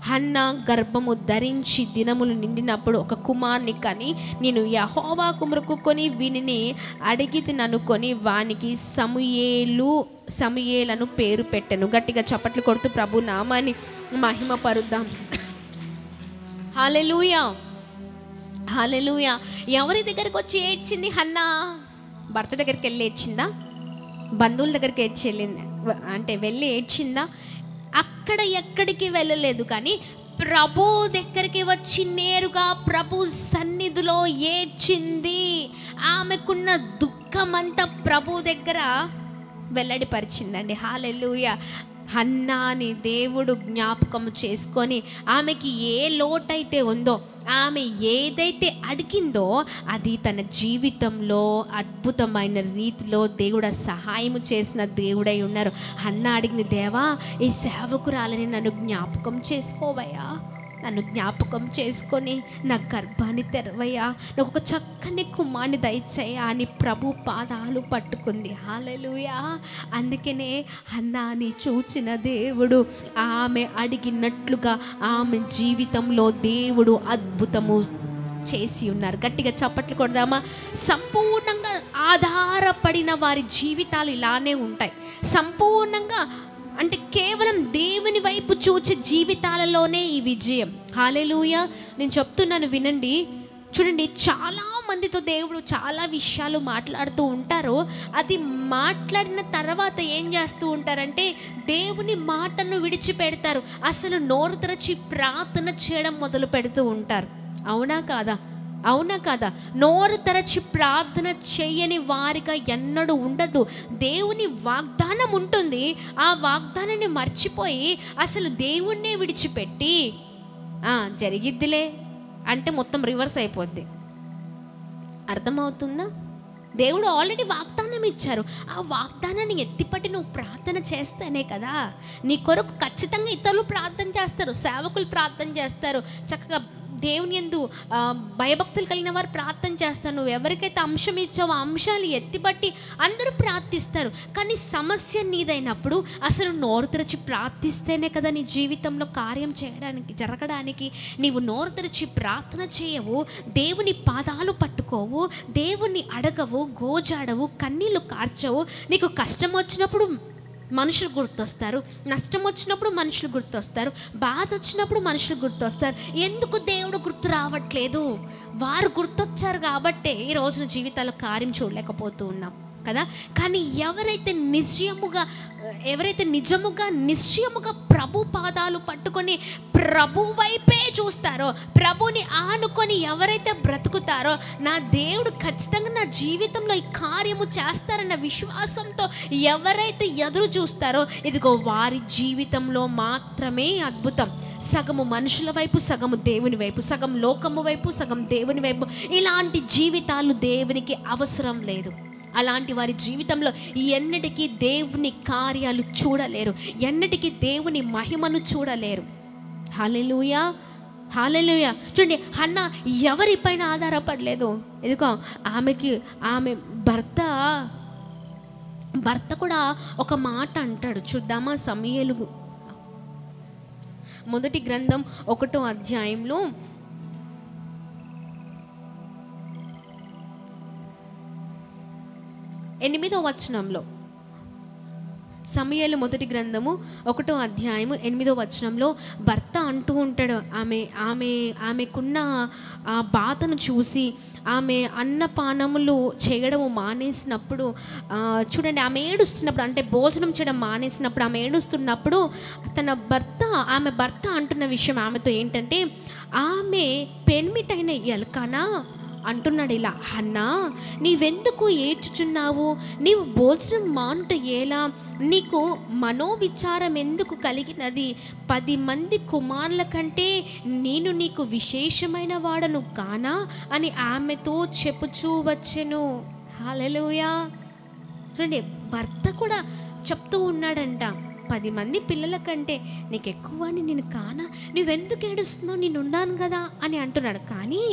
హన్నా గర్భము ధరించి దినములు నిండినప్పుడు ఒక కుమార్ని కని నేను యెహోవాకు మొక్కుకొని వీనిని అడిగితిననుకొని వానికి సమూయేలను పేరు పెట్టెను. గట్టిగా చప్పట్లు కొడుతూ ప్రభు నామాన్ని మహిమ పరుద్దాం. హల్లెలూయా, హల్లెలూయా. ఎవరి దగ్గరికి వచ్చి ఏడ్చింది హన్నా? భర్త దగ్గరికి వెళ్ళి ఏడ్చిందా? బంధువుల దగ్గరికి వెళ్ళి ఏడ్చిందా? అక్కడ ఎక్కడికి వెళ్ళలేదు, కానీ ప్రభు దగ్గరికి వచ్చి నేరుగా ప్రభు సన్నిధిలో ఏడ్చింది. ఆమెకున్న దుఃఖమంతా ప్రభు దగ్గర వెల్లడిపరిచిందండి. హల్లెలూయా. హన్నాని దేవుడు జ్ఞాపకం చేసుకొని ఆమెకి ఏ లోటైతే ఉందో, ఆమె ఏదైతే అడిగిందో అది తన జీవితంలో అద్భుతమైన రీతిలో దేవుడు సహాయం చేసిన దేవుడై ఉన్నారు. హన్నా అడిగింది, దేవా ఈ సేవకురాలని నన్ను జ్ఞాపకం చేసుకోవయ్యా, నన్ను జ్ఞాపకం చేసుకొని నా గర్భాన్ని తెరవయ్యా, నాకు ఒక చక్కని కుమార్ని దయచేయ్యా అని ప్రభు పాదాలు పట్టుకుంది. హల్లెలూయా. అందుకనే హన్నాని చూచిన దేవుడు ఆమె అడిగినట్లుగా ఆమె జీవితంలో దేవుడు అద్భుతము చేసి ఉన్నారు. గట్టిగా చప్పట్లు కొడదామా? సంపూర్ణంగా ఆధారపడిన వారి జీవితాలు ఇలానే ఉంటాయి. సంపూర్ణంగా అంటే కేవలం దేవుని వైపు చూచే జీవితాలలోనే ఈ విజయం. హల్లెలూయా. నేను చెప్తున్నాను వినండి, చూడండి, చాలా మందితో దేవుడు చాలా విషయాలు మాట్లాడుతూ ఉంటారు. అది మాట్లాడిన తర్వాత ఏం చేస్తూ ఉంటారంటే దేవుని మాటను విడిచిపెడతారు, అసలు నోరు తెరచి ప్రార్థన చేయడం మొదలు పెడుతూ ఉంటారు. అవునా కాదా? అవునా కాదా? నోరు తెరచి ప్రార్థన చేయని వారిగా ఎన్నడూ ఉండదు. దేవుని వాగ్దానం ఉంటుంది, ఆ వాగ్దానాన్ని మర్చిపోయి అసలు దేవుణ్ణే విడిచిపెట్టి జరిగిద్దిలే అంటే మొత్తం రివర్స్ అయిపోద్ది. అర్థమవుతుందా? దేవుడు ఆల్రెడీ వాగ్దానం ఇచ్చారు. ఆ వాగ్దానాన్ని ఎత్తిపట్టి నువ్వు ప్రార్థన చేస్తేనే కదా నీ కొరకు ఖచ్చితంగా ఇతరులు ప్రార్థన చేస్తారు, సేవకులు ప్రార్థన చేస్తారు, చక్కగా దేవుని యందు భయభక్తులు కలిగిన వారు ప్రార్థన చేస్తారు. నువ్వు ఎవరికైతే అంశం ఇచ్చావో ఆ అంశాలు ఎత్తిపట్టి అందరూ ప్రార్థిస్తారు. కానీ సమస్య నీదైనప్పుడు అసలు నోరు తెరచి ప్రార్థిస్తేనే కదా నీ జీవితంలో కార్యం జరగడానికి. నీవు నోరు తెరచి ప్రార్థన చేయవు, దేవుని పాదాలు పట్టుకోవు, దేవుని అడగవు, గోజాడవు, కన్నీళ్ళు కార్చవు. నీకు కష్టం వచ్చినప్పుడు మనుషులు గుర్తొస్తారు, నష్టం వచ్చినప్పుడు మనుషులు గుర్తొస్తారు, బాధ వచ్చినప్పుడు మనుషులు గుర్తొస్తారు. ఎందుకు దేవుడు గుర్తు రావట్లేదు? వారు గుర్తొచ్చారు కాబట్టే ఈ రోజున జీవితాల్లో కార్యం చూడలేకపోతూ ఉన్నాం కదా. కానీ ఎవరైతే నిశ్చయముగా ప్రభు పాదాలు పట్టుకొని ప్రభు వైపే చూస్తారో, ప్రభుని ఆనుకొని ఎవరైతే బ్రతుకుతారో, నా దేవుడు ఖచ్చితంగా నా జీవితంలో ఈ కార్యము చేస్తారన్న విశ్వాసంతో ఎవరైతే ఎదురు చూస్తారో, ఇదిగో వారి జీవితంలో మాత్రమే అద్భుతం. సగము మనుషుల వైపు, సగము దేవుని వైపు, సగం లోకము వైపు, సగం దేవుని వైపు, ఇలాంటి జీవితాలు దేవునికి అవసరం లేదు. అలాంటి వారి జీవితంలో ఎన్నటికీ దేవుని కార్యాలు చూడలేరు, ఎన్నటికీ దేవుని మహిమను చూడలేరు. హల్లెలూయా, హల్లెలూయా. చూడండి, హన్నా ఎవరిపైన ఆధారపడలేదు. ఎందుకో ఆమె భర్త కూడా ఒక మాట అంటాడు. చూద్దామా? సమూయేలు మొదటి గ్రంథం 1వ అధ్యాయంలో 8వ వచనంలో, సమూయేలు మొదటి గ్రంథము 1వ అధ్యాయము 8వ వచనంలో భర్త అంటూ ఉంటాడు, ఆమెకున్న ఆ బాధను చూసి ఆమె అన్నపానములు చేయడము మానేసినప్పుడు, చూడండి, ఆమె ఏడుస్తున్నప్పుడు, అంటే భోజనం చేయడం మానేసినప్పుడు ఆమె ఏడుస్తున్నప్పుడు ఆమె భర్త అంటున్న విషయం ఆమెతో ఏంటంటే, ఆమె పెన్మిటైన ఎల్కానా అంటున్నాడు ఇలా, హన్నా నీవెందుకు ఏడ్చుచున్నావు? నీవు భోజనం మానుట ఎలా? నీకు మనోవిచారం ఎందుకు కలిగినది? 10 మంది కుమారుల కంటే నేను నీకు విశేషమైన వాడను కానా అని ఆమెతో చెప్పుచూ వచ్చెను. హల్లెలూయా. చూడండి, భర్త కూడా చెప్తూ ఉన్నాడంట, 10 మంది పిల్లల కంటే నీకు ఎక్కువ అని నేను కానా? నువ్వెందుకు ఏడుస్తున్నావు? నేను ఉన్నాను కదా అని అంటున్నాడు. కానీ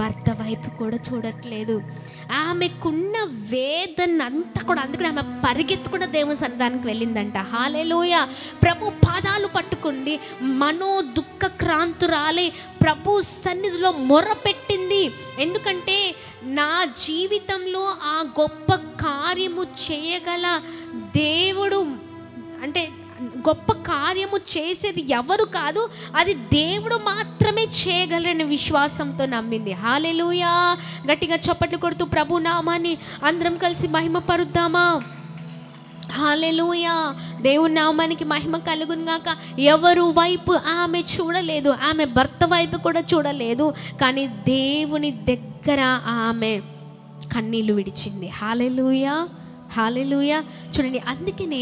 భర్త వైపు కూడా చూడట్లేదు. ఆమెకున్న వేదన అంతా కూడా, అందుకని ఆమె పరిగెత్తుకున్న దేవుని సన్నిధానికి వెళ్ళిందంట. హల్లెలూయా. ప్రభు పాదాలు పట్టుకుంది, మనో దుఃఖక్రాంతురాలై ప్రభు సన్నిధిలో మొరపెట్టింది. ఎందుకంటే నా జీవితంలో ఆ గొప్ప కార్యము చేయగల దేవుడు, అంటే గొప్ప కార్యము చేసేది ఎవరు కాదు, అది దేవుడు మాత్రమే చేయగలరని విశ్వాసంతో నమ్మింది. హల్లెలూయా. గట్టిగా చప్పట్లు కొడుతూ ప్రభు నామాన్ని అందరం కలిసి మహిమ పరుద్దామా? హల్లెలూయా. దేవుని నామానికి మహిమ కలుగును గాక. ఎవరు వైపు ఆమె చూడలేదు, ఆమె భర్త వైపు కూడా చూడలేదు, కానీ దేవుని దగ్గర ఆమె కన్నీళ్లు విడిచింది. హల్లెలూయా, హల్లెలూయా. చూడండి, అందుకనే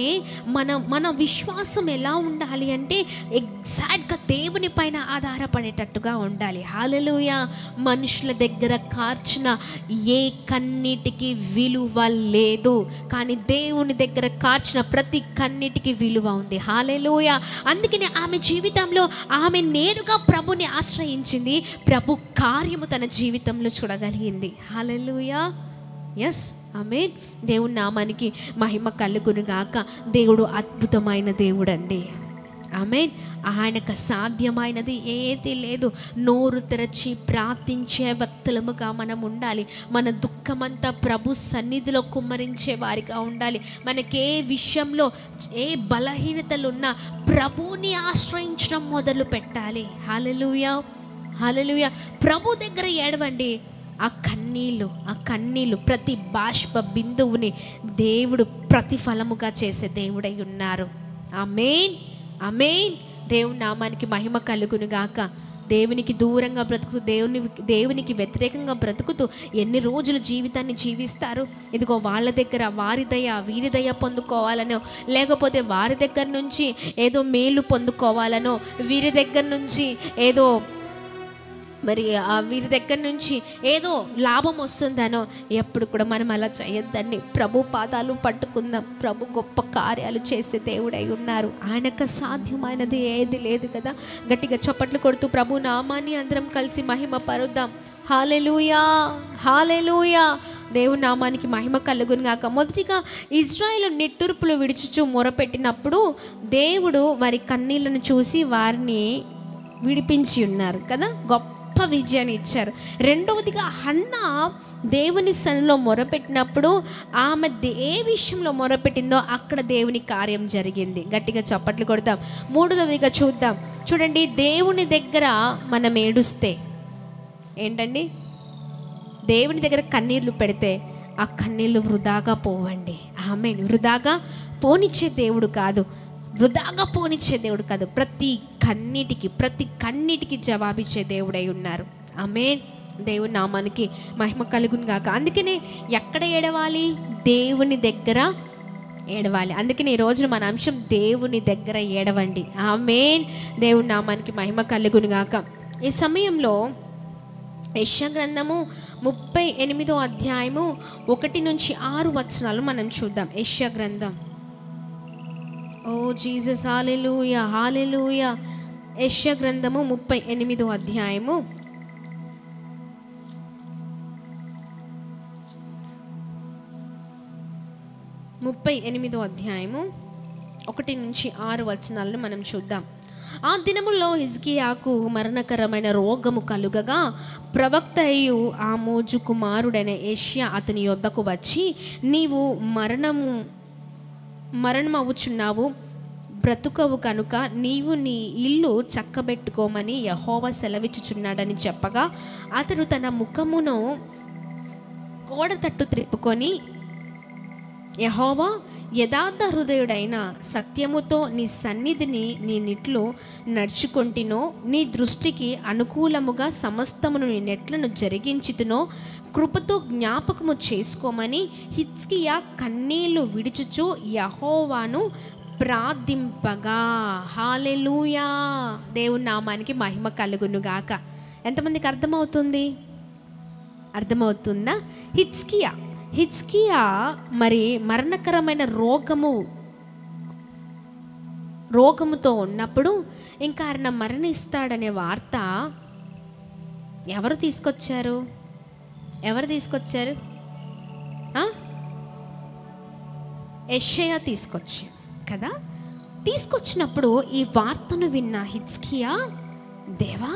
మన విశ్వాసం ఎలా ఉండాలి అంటే ఎగ్జాక్ట్గా దేవుని పైన ఆధారపడేటట్టుగా ఉండాలి. హల్లెలూయా. మనుషుల దగ్గర కార్చిన ఏ కన్నీటికి విలువ లేదు, కానీ దేవుని దగ్గర కార్చిన ప్రతి కన్నీటికి విలువ ఉంది. హల్లెలూయా. అందుకనే ఆమె జీవితంలో ఆమె నేరుగా ప్రభుని ఆశ్రయించింది, ప్రభు కార్యము తన జీవితంలో చూడగలిగింది. హల్లెలూయా. ఎస్, ఆమేన్. దేవుని నామానికి మహిమ కలుగును గాక. దేవుడు అద్భుతమైన దేవుడు అండి. ఆమేన్. ఆయనకు సాధ్యమైనది ఏది లేదు. నోరు తెరచి ప్రార్థించే వ్యక్తులముగా మనం ఉండాలి. మన దుఃఖమంతా ప్రభు సన్నిధిలో కుమ్మరించే వారిగా ఉండాలి. మనకే విషయంలో ఏ బలహీనతలున్నా ప్రభుని ఆశ్రయించడం మొదలు పెట్టాలి. హల్లెలూయా, హల్లెలూయా. ప్రభు దగ్గర ఏడవండి. ఆ కన్నీళ్ళు ప్రతి బాష్ప బిందువుని దేవుడు ప్రతిఫలముగా చేసే దేవుడై ఉన్నారు. ఆమేన్, ఆమేన్. దేవుని నామానికి మహిమ కలుగును గాక. దేవునికి దూరంగా బ్రతుకుతూ దేవునికి వ్యతిరేకంగా బ్రతుకుతూ ఎన్ని రోజులు జీవితాన్ని జీవిస్తారు? ఇదిగో వాళ్ళ దగ్గర వారి దయ వీరి దయ పొందుకోవాలనో, లేకపోతే వారి దగ్గర నుంచి ఏదో మేలు పొందుకోవాలనో, వీరి దగ్గర నుంచి ఏదో మరి వీరి దగ్గర నుంచి ఏదో లాభం వస్తుందనో ఎప్పుడు కూడా మనం అలా చేయొద్దండి. ప్రభు పాదాలు పట్టుకుందాం. ప్రభు గొప్ప కార్యాలు చేసే దేవుడై ఉన్నారు. ఆయనకు సాధ్యమైనది ఏది లేదు కదా. గట్టిగా చప్పట్లు కొడుతూ ప్రభు నామాన్ని అందరం కలిసి మహిమ పరుద్దాం. హల్లెలూయా, హల్లెలూయా. దేవుని నామానికి మహిమ కలుగును గాక. మొదటిగా ఇజ్రాయేలు నిట్టూర్పులు విడుచుచు మొరపెట్టినప్పుడు దేవుడు వారి కన్నీళ్లను చూసి వారిని విడిపించి ఉన్నారు కదా, గొప్ప విజయాన్ని ఇచ్చారు. రెండవదిగా హన్నా దేవుని సన్నిధిలో మొరపెట్టినప్పుడు ఆమె ఏ విషయంలో మొరపెట్టిందో అక్కడ దేవుని కార్యం జరిగింది. గట్టిగా చప్పట్లు కొడతాం. మూడవదిగా చూడండి, దేవుని దగ్గర మనం ఏడుస్తే ఏంటండి, దేవుని దగ్గర కన్నీళ్లు పెడితే ఆ కన్నీళ్లు వృధాగా పోవండి. ఆమేన్. వృధాగా పోనిచ్చే దేవుడు కాదు, వృధాగా పోనిచ్చే దేవుడు కాదు. ప్రతి కన్నీటికి జవాబిచ్చే దేవుడై ఉన్నారు. ఆమేన్. దేవుని నామానికి మహిమ కలుగును గాక. అందుకనే ఎక్కడ ఏడవాలి? దేవుని దగ్గర ఏడవాలి. అందుకని ఈ రోజున మన అంశం దేవుని దగ్గర ఏడవండి. ఆమేన్. దేవుని నామానికి మహిమ కలుగును గాక. ఈ సమయంలో యెషయా గ్రంథము 38వ అధ్యాయము 1 నుంచి 6 వచనాలు మనం చూద్దాం. యెషయా గ్రంథం. ఓ జీసస్, హల్లెలూయా, హల్లెలూయా. యెషయా గ్రంథము 38వ అధ్యాయము 1 నుంచి 6 వచనాలను మనం చూద్దాం. ఆ దినముల్లో హిజ్కియాకు మరణకరమైన రోగము కలుగగా ప్రవక్త అయ్యు ఆమోజు కుమారుడైన యెషయా అతని యొద్దకు వచ్చి, నీవు మరణమవుచున్నావు, బ్రతుకవు కనుక నీవు నీ ఇల్లు చక్కబెట్టుకోమని యెహోవా సెలవిచ్చుచున్నాడని చెప్పగా, అతడు తన ముఖమును గోడ తట్టు త్రిప్పుకొని, యెహోవా యథార్థ హృదయుడైన సత్యముతో నీ సన్నిధిని నేనిట్లు నడుచుకొంటినో, నీ దృష్టికి అనుకూలముగా సమస్తమును నేనెట్లను జరిగించితునో కృపతో జ్ఞాపకము చేసుకోమని హిజ్కియా కన్నీళ్లు విడుచుచు యెహోవాను ప్రార్థింపగా. హల్లెలూయా. దేవుని నామానికి మహిమ కలుగును గాక. ఎంతమందికి అర్థమవుతుందా? హిజ్కియా మరి మరణకరమైన రోగముతో ఉన్నప్పుడు ఇంకా ఆయన మరణిస్తాడనే వార్త ఎవరు తీసుకొచ్చారు? యెషయా తీసుకొచ్చారు కదా. తీసుకొచ్చినప్పుడు ఈ వార్తను విన్న హిజ్కియా, దేవా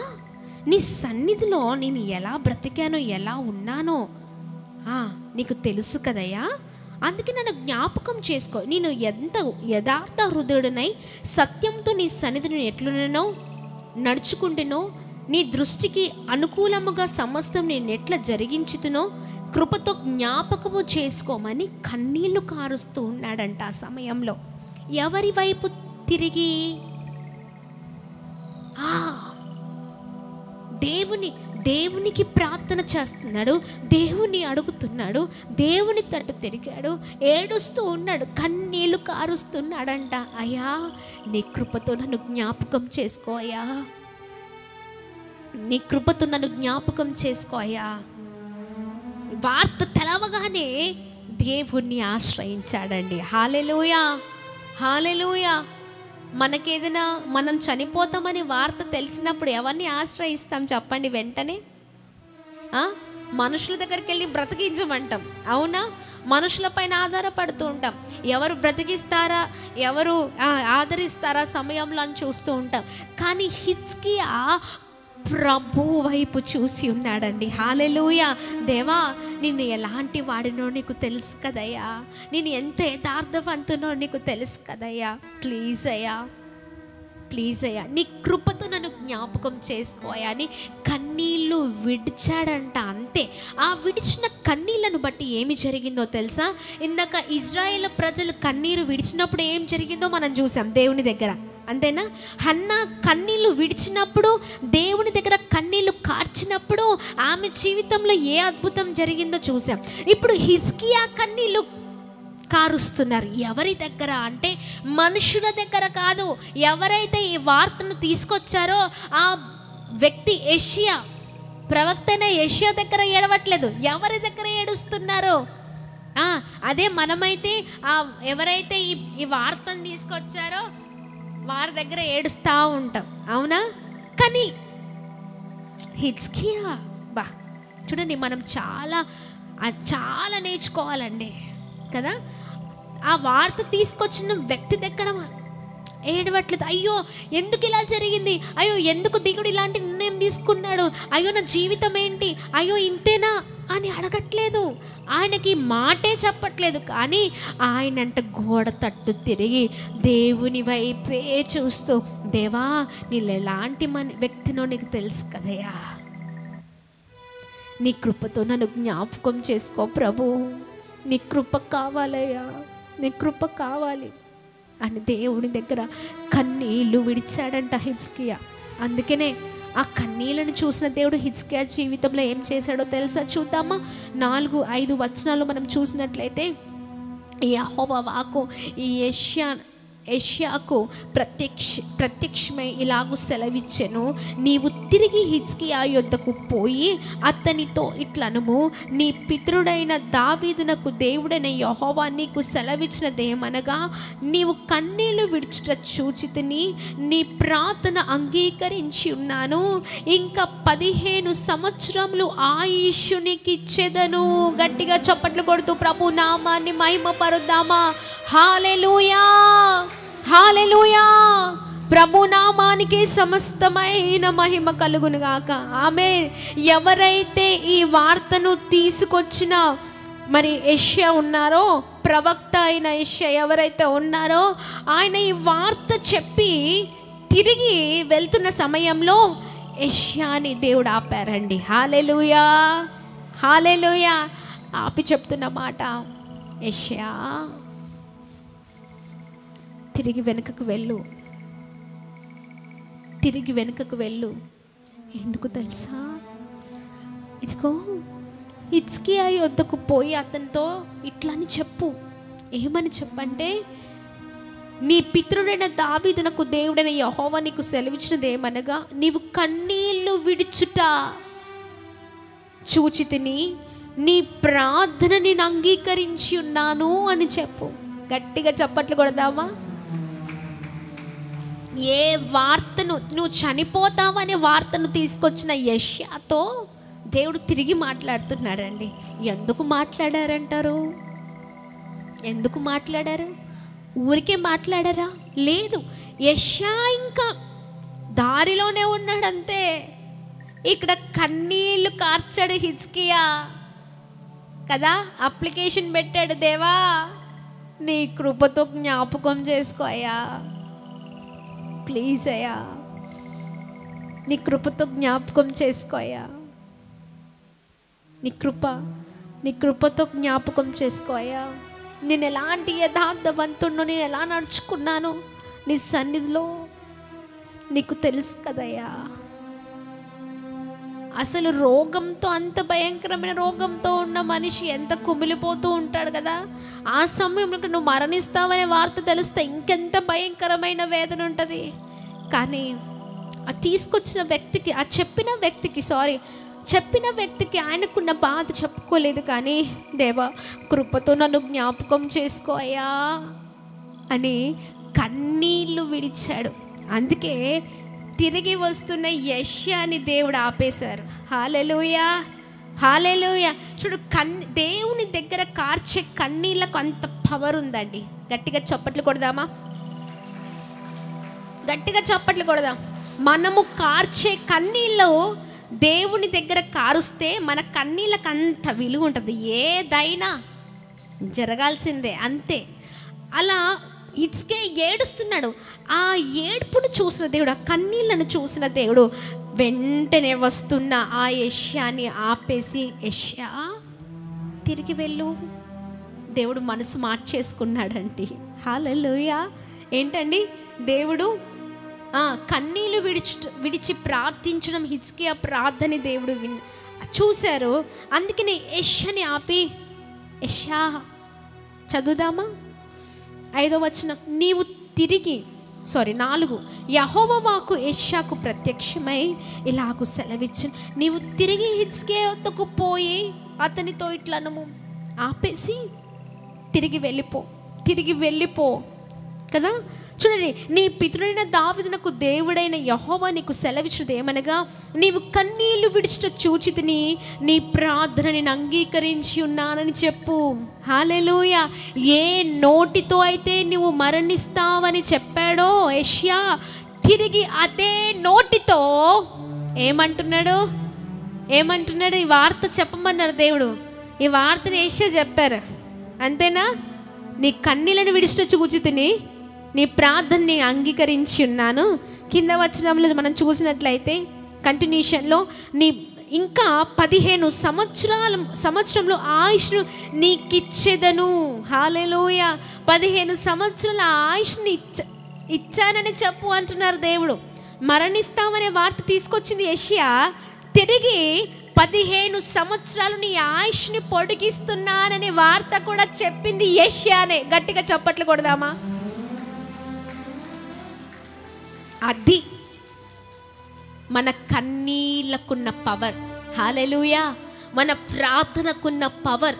నీ సన్నిధిలో నేను ఎలా బ్రతికానో ఎలా ఉన్నానో నీకు తెలుసు కదయ్యా, అందుకే నన్ను జ్ఞాపకం చేసుకో. నేను ఎంత యథార్థ హృదయుడనై సత్యంతో నీ సన్నిధిని ఎట్లున్నానో నడుచుకుంటునో, నీ దృష్టికి అనుకూలముగా సమస్తం నేను ఎట్లా జరిగించుతునో కృపతో జ్ఞాపకము చేసుకోమని కన్నీళ్లు కారుస్తూ ఉన్నాడంట. ఆ సమయంలో ఎవరి వైపు తిరిగి? దేవునికి ప్రార్థన చేస్తున్నాడు, దేవుని అడుగుతున్నాడు, దేవుని తట్టు తిరిగాడు, ఏడుస్తూ ఉన్నాడు, కన్నీళ్లు కారుస్తున్నాడంట. అయ్యా నీ కృపతో నన్ను జ్ఞాపకం చేసుకో అయ్యా, నీ కృపతో నన్ను జ్ఞాపకం చేసుకో అయ్యా. వార్త తెలవగానే దేవుణ్ణి ఆశ్రయించాడండి. హల్లెలూయా, హల్లెలూయా. మనకేదైనా మనం చనిపోతామని వార్త తెలిసినప్పుడు ఎవరిని ఆశ్రయిస్తాం చెప్పండి? వెంటనే మనుషుల దగ్గరికి వెళ్ళి బ్రతికించమంటాం, అవునా? మనుషుల పైన ఆధారపడుతూ ఉంటాం. ఎవరు బ్రతికిస్తారా, ఎవరు ఆదరిస్తారా సమయంలో అని చూస్తూ ఉంటాం. కానీ హిజ్కియా ప్రభు వైపు చూసి ఉన్నాడండి. హల్లెలూయా. దేవా నేను ఎలాంటి వాడినో నీకు తెలుసు కదయ్యా, నేను ఎంత యథార్థవంతునో నీకు తెలుసు కదయ్యా, ప్లీజ్ అయ్యా, ప్లీజ్ అయ్యా నీ కృపతో నన్ను జ్ఞాపకం చేసుకోయా అని కన్నీళ్ళు విడిచాడంట. అంతే. ఆ విడిచిన కన్నీళ్లను బట్టి ఏమి జరిగిందో తెలుసా? ఇందాక ఇజ్రాయేల్ ప్రజలు కన్నీరు విడిచినప్పుడు ఏం జరిగిందో మనం చూసాం దేవుని దగ్గర, అంతేనా? హన్నా కన్నీళ్ళు విడిచినప్పుడు, దేవుని దగ్గర కన్నీళ్ళు కార్చినప్పుడు ఆమె జీవితంలో ఏ అద్భుతం జరిగిందో చూసాం. ఇప్పుడు హిజ్కియా కన్నీళ్ళు కారుస్తున్నారు. ఎవరి దగ్గర అంటే మనుషుల దగ్గర కాదు. ఎవరైతే ఈ వార్తను తీసుకొచ్చారో ఆ వ్యక్తి యెషయా, ప్రవక్త అయిన యెషయా దగ్గర ఏడవట్లేదు. ఎవరి దగ్గర ఏడుస్తున్నారో అదే మనమైతే ఎవరైతే ఈ వార్తను తీసుకొచ్చారో వారి దగ్గర ఏడుస్తూ ఉంటాం, అవునా? కానీ హిజ్కియా చూడండి, మనం చాలా చాలా నేర్చుకోవాలండి కదా. ఆ వార్త తీసుకొచ్చిన వ్యక్తి దగ్గర ఏడవట్లేదు. అయ్యో ఎందుకు ఇలా జరిగింది, అయ్యో ఎందుకు దేవుడు ఇలాంటి నిర్ణయం తీసుకున్నాడు, అయ్యో నా జీవితం ఏంటి, అయ్యో ఇంతేనా అని అడగట్లేదు. ఆయనకి మాటే చెప్పట్లేదు, కానీ ఆయనంట గోడ తట్టు తిరిగి దేవుని వైపే చూస్తూ, దేవా నీళ్ళు ఎలాంటి వ్యక్తినో నీకు తెలుసు కదయ్యా, నీ కృపతో నన్ను జ్ఞాపకం చేసుకో ప్రభు, నీ కృప కావాలయ్యా, నీ కృప కావాలి అని దేవుని దగ్గర కన్నీళ్ళు విడిచాడంట హిజ్కియా. అందుకనే ఆ కన్నీళ్ళను చూసిన దేవుడు హిజ్కియా జీవితంలో ఏం చేశాడో తెలుసా? చూద్దామా? 4-5 వచనాలు మనం చూసినట్లయితే, యెహోవా వాక్కు ఈ యెషయాకు ప్రత్యక్షమై ఇలాగూ సెలవిచ్చెను, నీవు తిరిగి హిజ్కియా యొద్దకు పోయి అతనితో ఇట్లనుము, నీ పితరుడైన దావీదునకు దేవుడైన యెహోవా నీకు సెలవిచ్చినదేమనగా, నీవు కన్నీళ్లు విడిచుట చూచితిని, నీ ప్రార్థన అంగీకరించి ఉన్నాను, ఇంకా 15 సంవత్సరములు ఆయుష్నికి ఇచ్చెదను. గట్టిగా చప్పట్లు కొడుతూ ప్రభు నామాన్ని మహిమపరుద్దామా? హల్లెలూయా, హల్లెలూయా. ప్రభు నామానికి సమస్తమైన మహిమ కలుగును గాక. ఆమేన్. ఎవరైతే ఈ వార్తను తీసుకొచ్చిన మరి యెషయా ఉన్నారో, ప్రవక్త అయిన యెషయా ఎవరైతే ఉన్నారో, ఆయన ఈ వార్త చెప్పి తిరిగి వెళ్తున్న సమయంలో యెషయాని దేవుడు ఆపారండి. హల్లెలూయా, హల్లెలూయా. ఆపి చెప్తున్న మాట, యెషయా తిరిగి వెనుకకు వెళ్ళు, తిరిగి వెనుకకు వెళ్ళు. ఎందుకు తెలుసా? ఇదిగో హిజ్కియా యొద్దకు పోయి అతనితో ఇట్లని చెప్పు. ఏమని చెప్పంటే, నీ పితరుడైన దావీదునకు దేవుడైన యెహోవా నీకు సెలవిచ్చినది ఏమనగా, నీవు కన్నీళ్లు విడుచుట చూచితిని, నీ ప్రార్థన నేను అంగీకరించి ఉన్నాను అని చెప్పు. గట్టిగా చప్పట్లు కొడదామా? ఏ వార్తను, నువ్వు చనిపోతావనే వార్తను తీసుకొచ్చిన యెషయాతో దేవుడు తిరిగి మాట్లాడుతున్నాడండి. ఎందుకు మాట్లాడారంటారు? ఎందుకు మాట్లాడారు? ఊరికే మాట్లాడారా? లేదు. యెషయా ఇంకా దారిలోనే ఉన్నాడంతే. ఇక్కడ కన్నీళ్లు కార్చాడు హిజ్కియా కదా, అప్లికేషన్ పెట్టాడు, దేవా నీ కృపతో జ్ఞాపకం చేసుకో అయ్యా, ప్లీజ్ అయ్యా, నీ కృపతో జ్ఞాపకం చేసుకో అయ్యా, నీ కృపతో జ్ఞాపకం చేసుకో అయ్యా, నేను ఎలాంటి యథార్థవంతుణ్ణో, నేను ఎలా నడుచుకున్నాను నీ సన్నిధిలో నీకు తెలుసు కదయ్యా. అసలు రోగంతో, అంత భయంకరమైన రోగంతో ఉన్న మనిషి ఎంత కుమిలిపోతూ ఉంటాడు కదా. ఆ సమయంలో నువ్వు మరణిస్తావనే వార్త తెలిస్తే ఇంకెంత భయంకరమైన వేదన ఉంటుంది. కానీ ఆ తీసుకొచ్చిన వ్యక్తికి, ఆ చెప్పిన వ్యక్తికి ఆయనకున్న బాధ చెప్పుకోలేదు. కానీ దేవా కృపతో నన్ను జ్ఞాపకం చేసుకో అయ్యా అని కన్నీళ్ళు విడిచాడు. అందుకే తిరిగి వస్తున్న యెషయాని దేవుడు ఆపేశారు. హల్లెలూయా, హల్లెలూయా. చూడు, దేవుని దగ్గర కార్చే కన్నీళ్ళకు అంత పవర్ ఉందండి. గట్టిగా చప్పట్లు కొడదామా? గట్టిగా చప్పట్లు కొడదాం. మనము కార్చే కన్నీళ్ళు దేవుని దగ్గర కారుస్తే మన కన్నీళ్ళకు అంత విలువ ఉంటుంది. ఏదైనా జరగాల్సిందే, అంతే. అలా ఇట్స్కే ఏడుస్తున్నాడు. ఆ ఏడుపును చూసిన దేవుడు, ఆ కన్నీళ్లను చూసిన దేవుడు వెంటనే వస్తున్న ఆ యెషయాని ఆపేసి, యెషయా తిరిగి వెళ్ళు. దేవుడు మనసు మార్చేసుకున్నాడండి. హల్లెలూయా. ఏంటండి, దేవుడు కన్నీళ్ళు విడిచి ప్రార్థించడం, హిజ్కియా ప్రార్థన దేవుడు చూశారు. అందుకని యెషయాని ఆపి, యెషయా చదువుదామా? 5వ వచనం, 4 యెహోవా వాక్కు యెషయాకు ప్రత్యక్షమై ఇలాగు సెలవిచ్చును, నీవు తిరిగి హిజ్కియా వద్దకు పోయి అతనితో ఇట్లనము, ఆపేసి తిరిగి వెళ్ళిపో కదా. చూడండి, నీ పితరుడైన దావీదునకు దేవుడైన యెహోవా నీకు సెలవిచ్చుది ఏమనగా, నీవు కన్నీళ్లు విడిచుట చూచితిని, నీ ప్రార్థన నేను అంగీకరించి ఉన్నానని చెప్పు. హల్లెలూయా. ఏ నోటితో అయితే నువ్వు మరణిస్తావని చెప్పాడో యెషయా, తిరిగి అదే నోటితో ఏమంటున్నాడు? ఈ వార్త చెప్పమన్నారు దేవుడు. ఈ వార్తని యెషయా చెప్పారు, అంతేనా? నీ కన్నీళ్లను విడిచుట చూచితిని, నీ ప్రార్థనని అంగీకరించి ఉన్నాను. కింద వచనంలో మనం చూసినట్లయితే కంటిన్యూషన్లో, నీ ఇంకా 15 సంవత్సరంలో ఆయుష్ను నీకిచ్చేదను. హల్లెలూయా. 15 సంవత్సరాల ఆయుష్ని ఇచ్చానని చెప్పు అంటున్నారు దేవుడు. మరణిస్తామనే వార్త తీసుకొచ్చింది యెషయా. తిరిగి 15 సంవత్సరాలు నీ ఆయుష్ని పొడిగిస్తున్నాననే వార్త కూడా చెప్పింది యెషయానే. గట్టిగా చప్పట్లు కొడదామా? అది మన కన్నీళ్ళకున్న పవర్. హల్లెలూయా. మన ప్రార్థనకున్న పవర్.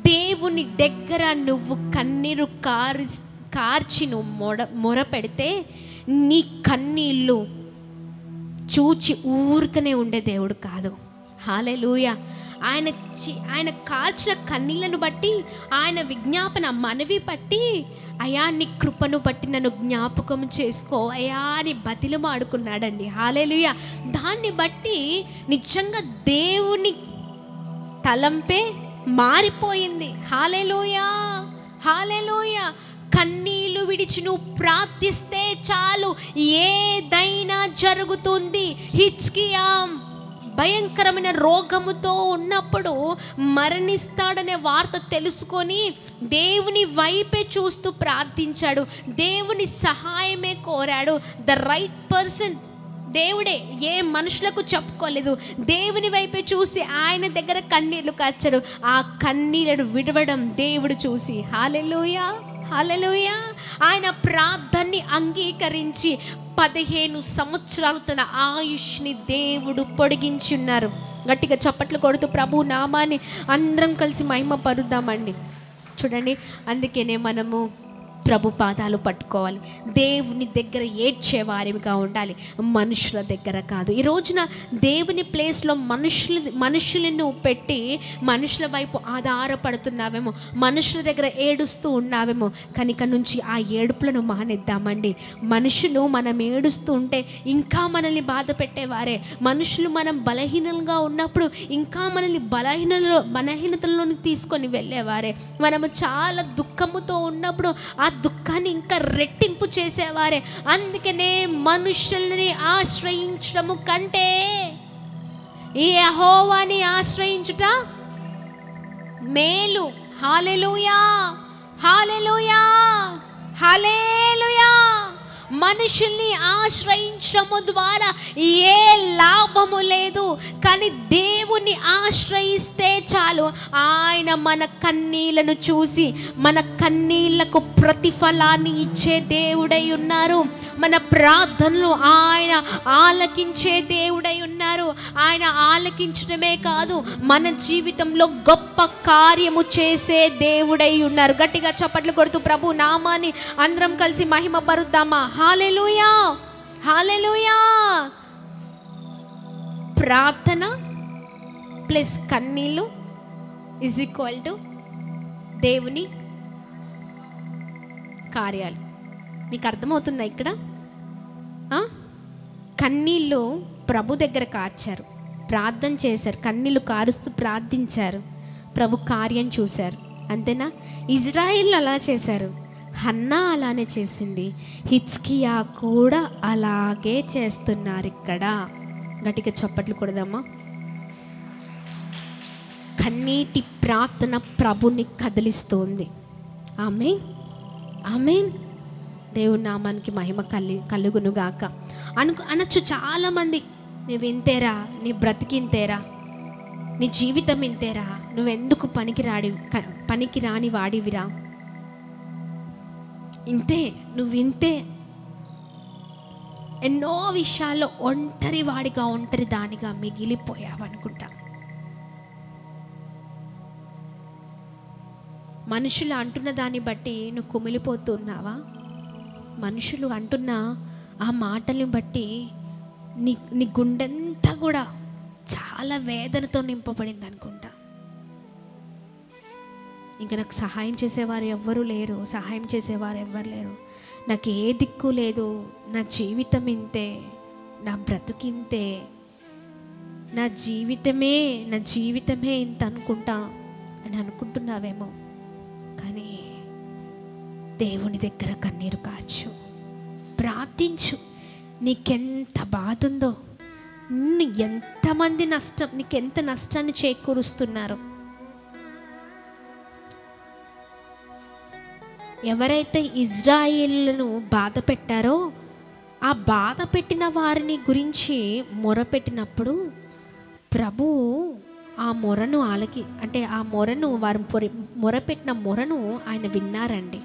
దేవుని దగ్గర నువ్వు కన్నీరు కార్చి నువ్వు మొర పెడితే నీ కన్నీళ్ళు చూచి ఊరికనే ఉండే దేవుడు కాదు. హల్లెలూయా. ఆయన కాల్చిన కన్నీళ్లను బట్టి, ఆయన విజ్ఞాపన మనవి బట్టి, అయ్యా నీ కృపను బట్టి నన్ను జ్ఞాపకం చేసుకో అయ్యా అని బతిలమాడుకున్నాడండి. హల్లెలూయా. దాన్ని బట్టి నిజంగా దేవుని తలంపే మారిపోయింది. హల్లెలూయా, హల్లెలూయా. కన్నీళ్లు విడిచి నువ్వు ప్రార్థిస్తే చాలు, ఏదైనా జరుగుతుంది. హిజ్కియా భయంకరమైన రోగముతో ఉన్నప్పుడు మరణిస్తాడనే వార్త తెలుసుకొని దేవుని వైపే చూస్తూ ప్రార్థించాడు. దేవుని సహాయమే కోరాడు. ద రైట్ పర్సన్ దేవుడే, ఏ మనుషులకు చెప్పుకోలేదు. దేవుని వైపే చూసి ఆయన దగ్గర కన్నీళ్లు కార్చాడు. ఆ కన్నీళ్లను విడవడం దేవుడు చూసి, హల్లెలూయా, హల్లెలూయా, ఆయన ప్రార్థనని అంగీకరించి 15 సంవత్సరాలు తన ఆయుష్ని దేవుడు పొడిగించున్నారు. గట్టిగా చప్పట్లు కొడుతూ ప్రభు నామాన్ని అందరం కలిసి మహిమ పరుద్దామండి. చూడండి, అందుకనే మనము ప్రభు పాదాలు పట్టుకోవాలి. దేవుని దగ్గర ఏడ్చేవారిగా ఉండాలి, మనుషుల దగ్గర కాదు. ఈ రోజున దేవుని ప్లేస్లో మనుషులను పెట్టి మనుషుల వైపు ఆధారపడుతున్నావేమో, మనుషుల దగ్గర ఏడుస్తూ ఉన్నావేమో. కనుక నుంచి ఆ ఏడుపులను మానేద్దామండి. మనుషులు మనం ఏడుస్తూ ఉంటే ఇంకా మనల్ని బాధ పెట్టేవారే. మనుషులు మనం బలహీనంగా ఉన్నప్పుడు ఇంకా మనల్ని బలహీనతల్లోకి తీసుకొని వెళ్ళేవారే. మనము చాలా దుఃఖముతో ఉన్నప్పుడు ఆ దుఃఖాన్ని ఇంకా రెట్టింపు చేసేవారే. అందుకనే మనుషుల్ని ఆశ్రయించడము కంటే ఈ యెహోవాని ఆశ్రయించుట మేలు. హల్లెలూయా, హల్లెలూయా, హల్లెలూయా. మనుషుల్ని ఆశ్రయించడము ద్వారా ఏ లాభము లేదు, కానీ దేవుని ఆశ్రయిస్తే చాలు. ఆయన మన కన్నీళ్లను చూసి మన కన్నీళ్లకు ప్రతిఫలాన్ని ఇచ్చే దేవుడై ఉన్నారు. మన ప్రార్థనలు ఆయన ఆలకించే దేవుడై ఉన్నారు. ఆయన ఆలకించడమే కాదు, మన జీవితంలో గొప్ప కార్యము చేసే దేవుడై ఉన్నారు. గట్టిగా చప్పట్లు కొడుతూ ప్రభు నామాన్ని అందరం కలిసి మహిమ పరుద్దామా? హల్లెలూయా, హల్లెలూయా. ప్రార్థన ప్లస్ కన్నీళ్ళు ఈజ్ ఈక్వల్ టు దేవుని కార్యాలు. నీకు అర్థమవుతుందా? ఇక్కడ కన్నీళ్ళు ప్రభు దగ్గర కార్చారు, ప్రార్థన చేశారు, కన్నీళ్ళు కారుస్తూ ప్రార్థించారు, ప్రభు కార్యం చూశారు. అంతేనా? ఇజ్రాయిల్ అలా చేశారు, హన్నా అలానే చేసింది, హిజ్కియా కూడా అలాగే చేస్తున్నారు. ఇక్కడ గట్టిగా చప్పట్లు కొడదామా? కన్నీటి ప్రార్థన ప్రభుని కదిలిస్తుంది. ఆమేన్, ఆమేన్. దేవుని నామానికి మహిమ కలుగునుగాక. అనొచ్చు చాలామంది, నువ్వు ఇంతేరా, నీ బ్రతికింతేరా, నీ జీవితం ఇంతేరా, నువ్వెందుకు పనికి రాని వాడివిరా, ఇంతే, నువ్వు ఇంతే. ఎన్నో విషయాల్లో ఒంటరి వాడిగా ఒంటరి దానిగా మిగిలిపోయావనుకుంటా. మనుషులు అంటున్న దాన్ని బట్టి నువ్వు కుమిలిపోతున్నావా? మనుషులు అంటున్న ఆ మాటలను బట్టి నీ గుండెంతా కూడా చాలా వేదనతో నింపబడింది అనుకుంటా. ఇంకా నాకు సహాయం చేసేవారు ఎవ్వరూ లేరు, సహాయం చేసేవారు ఎవ్వరు లేరు, నాకు ఏ దిక్కు లేదు, నా జీవితం ఇంతే, నా బ్రతుకింతే, నా జీవితమే ఇంత అనుకుంటా అని అనుకుంటున్నావేమో. కానీ దేవుని దగ్గర కన్నీరు కార్చు, ప్రార్థించు. నీకెంత బాధ ఉందో, ఎంతమంది నీకెంత నష్టాన్ని చేకూరుస్తున్నారు. ఎవరైతే ఇజ్రాయేలును బాధ పెట్టారో ఆ బాధ పెట్టిన వారిని గురించి మొరపెట్టినప్పుడు ప్రభు ఆ మొరను వారు మొరపెట్టిన మొరను ఆయన విన్నారండి.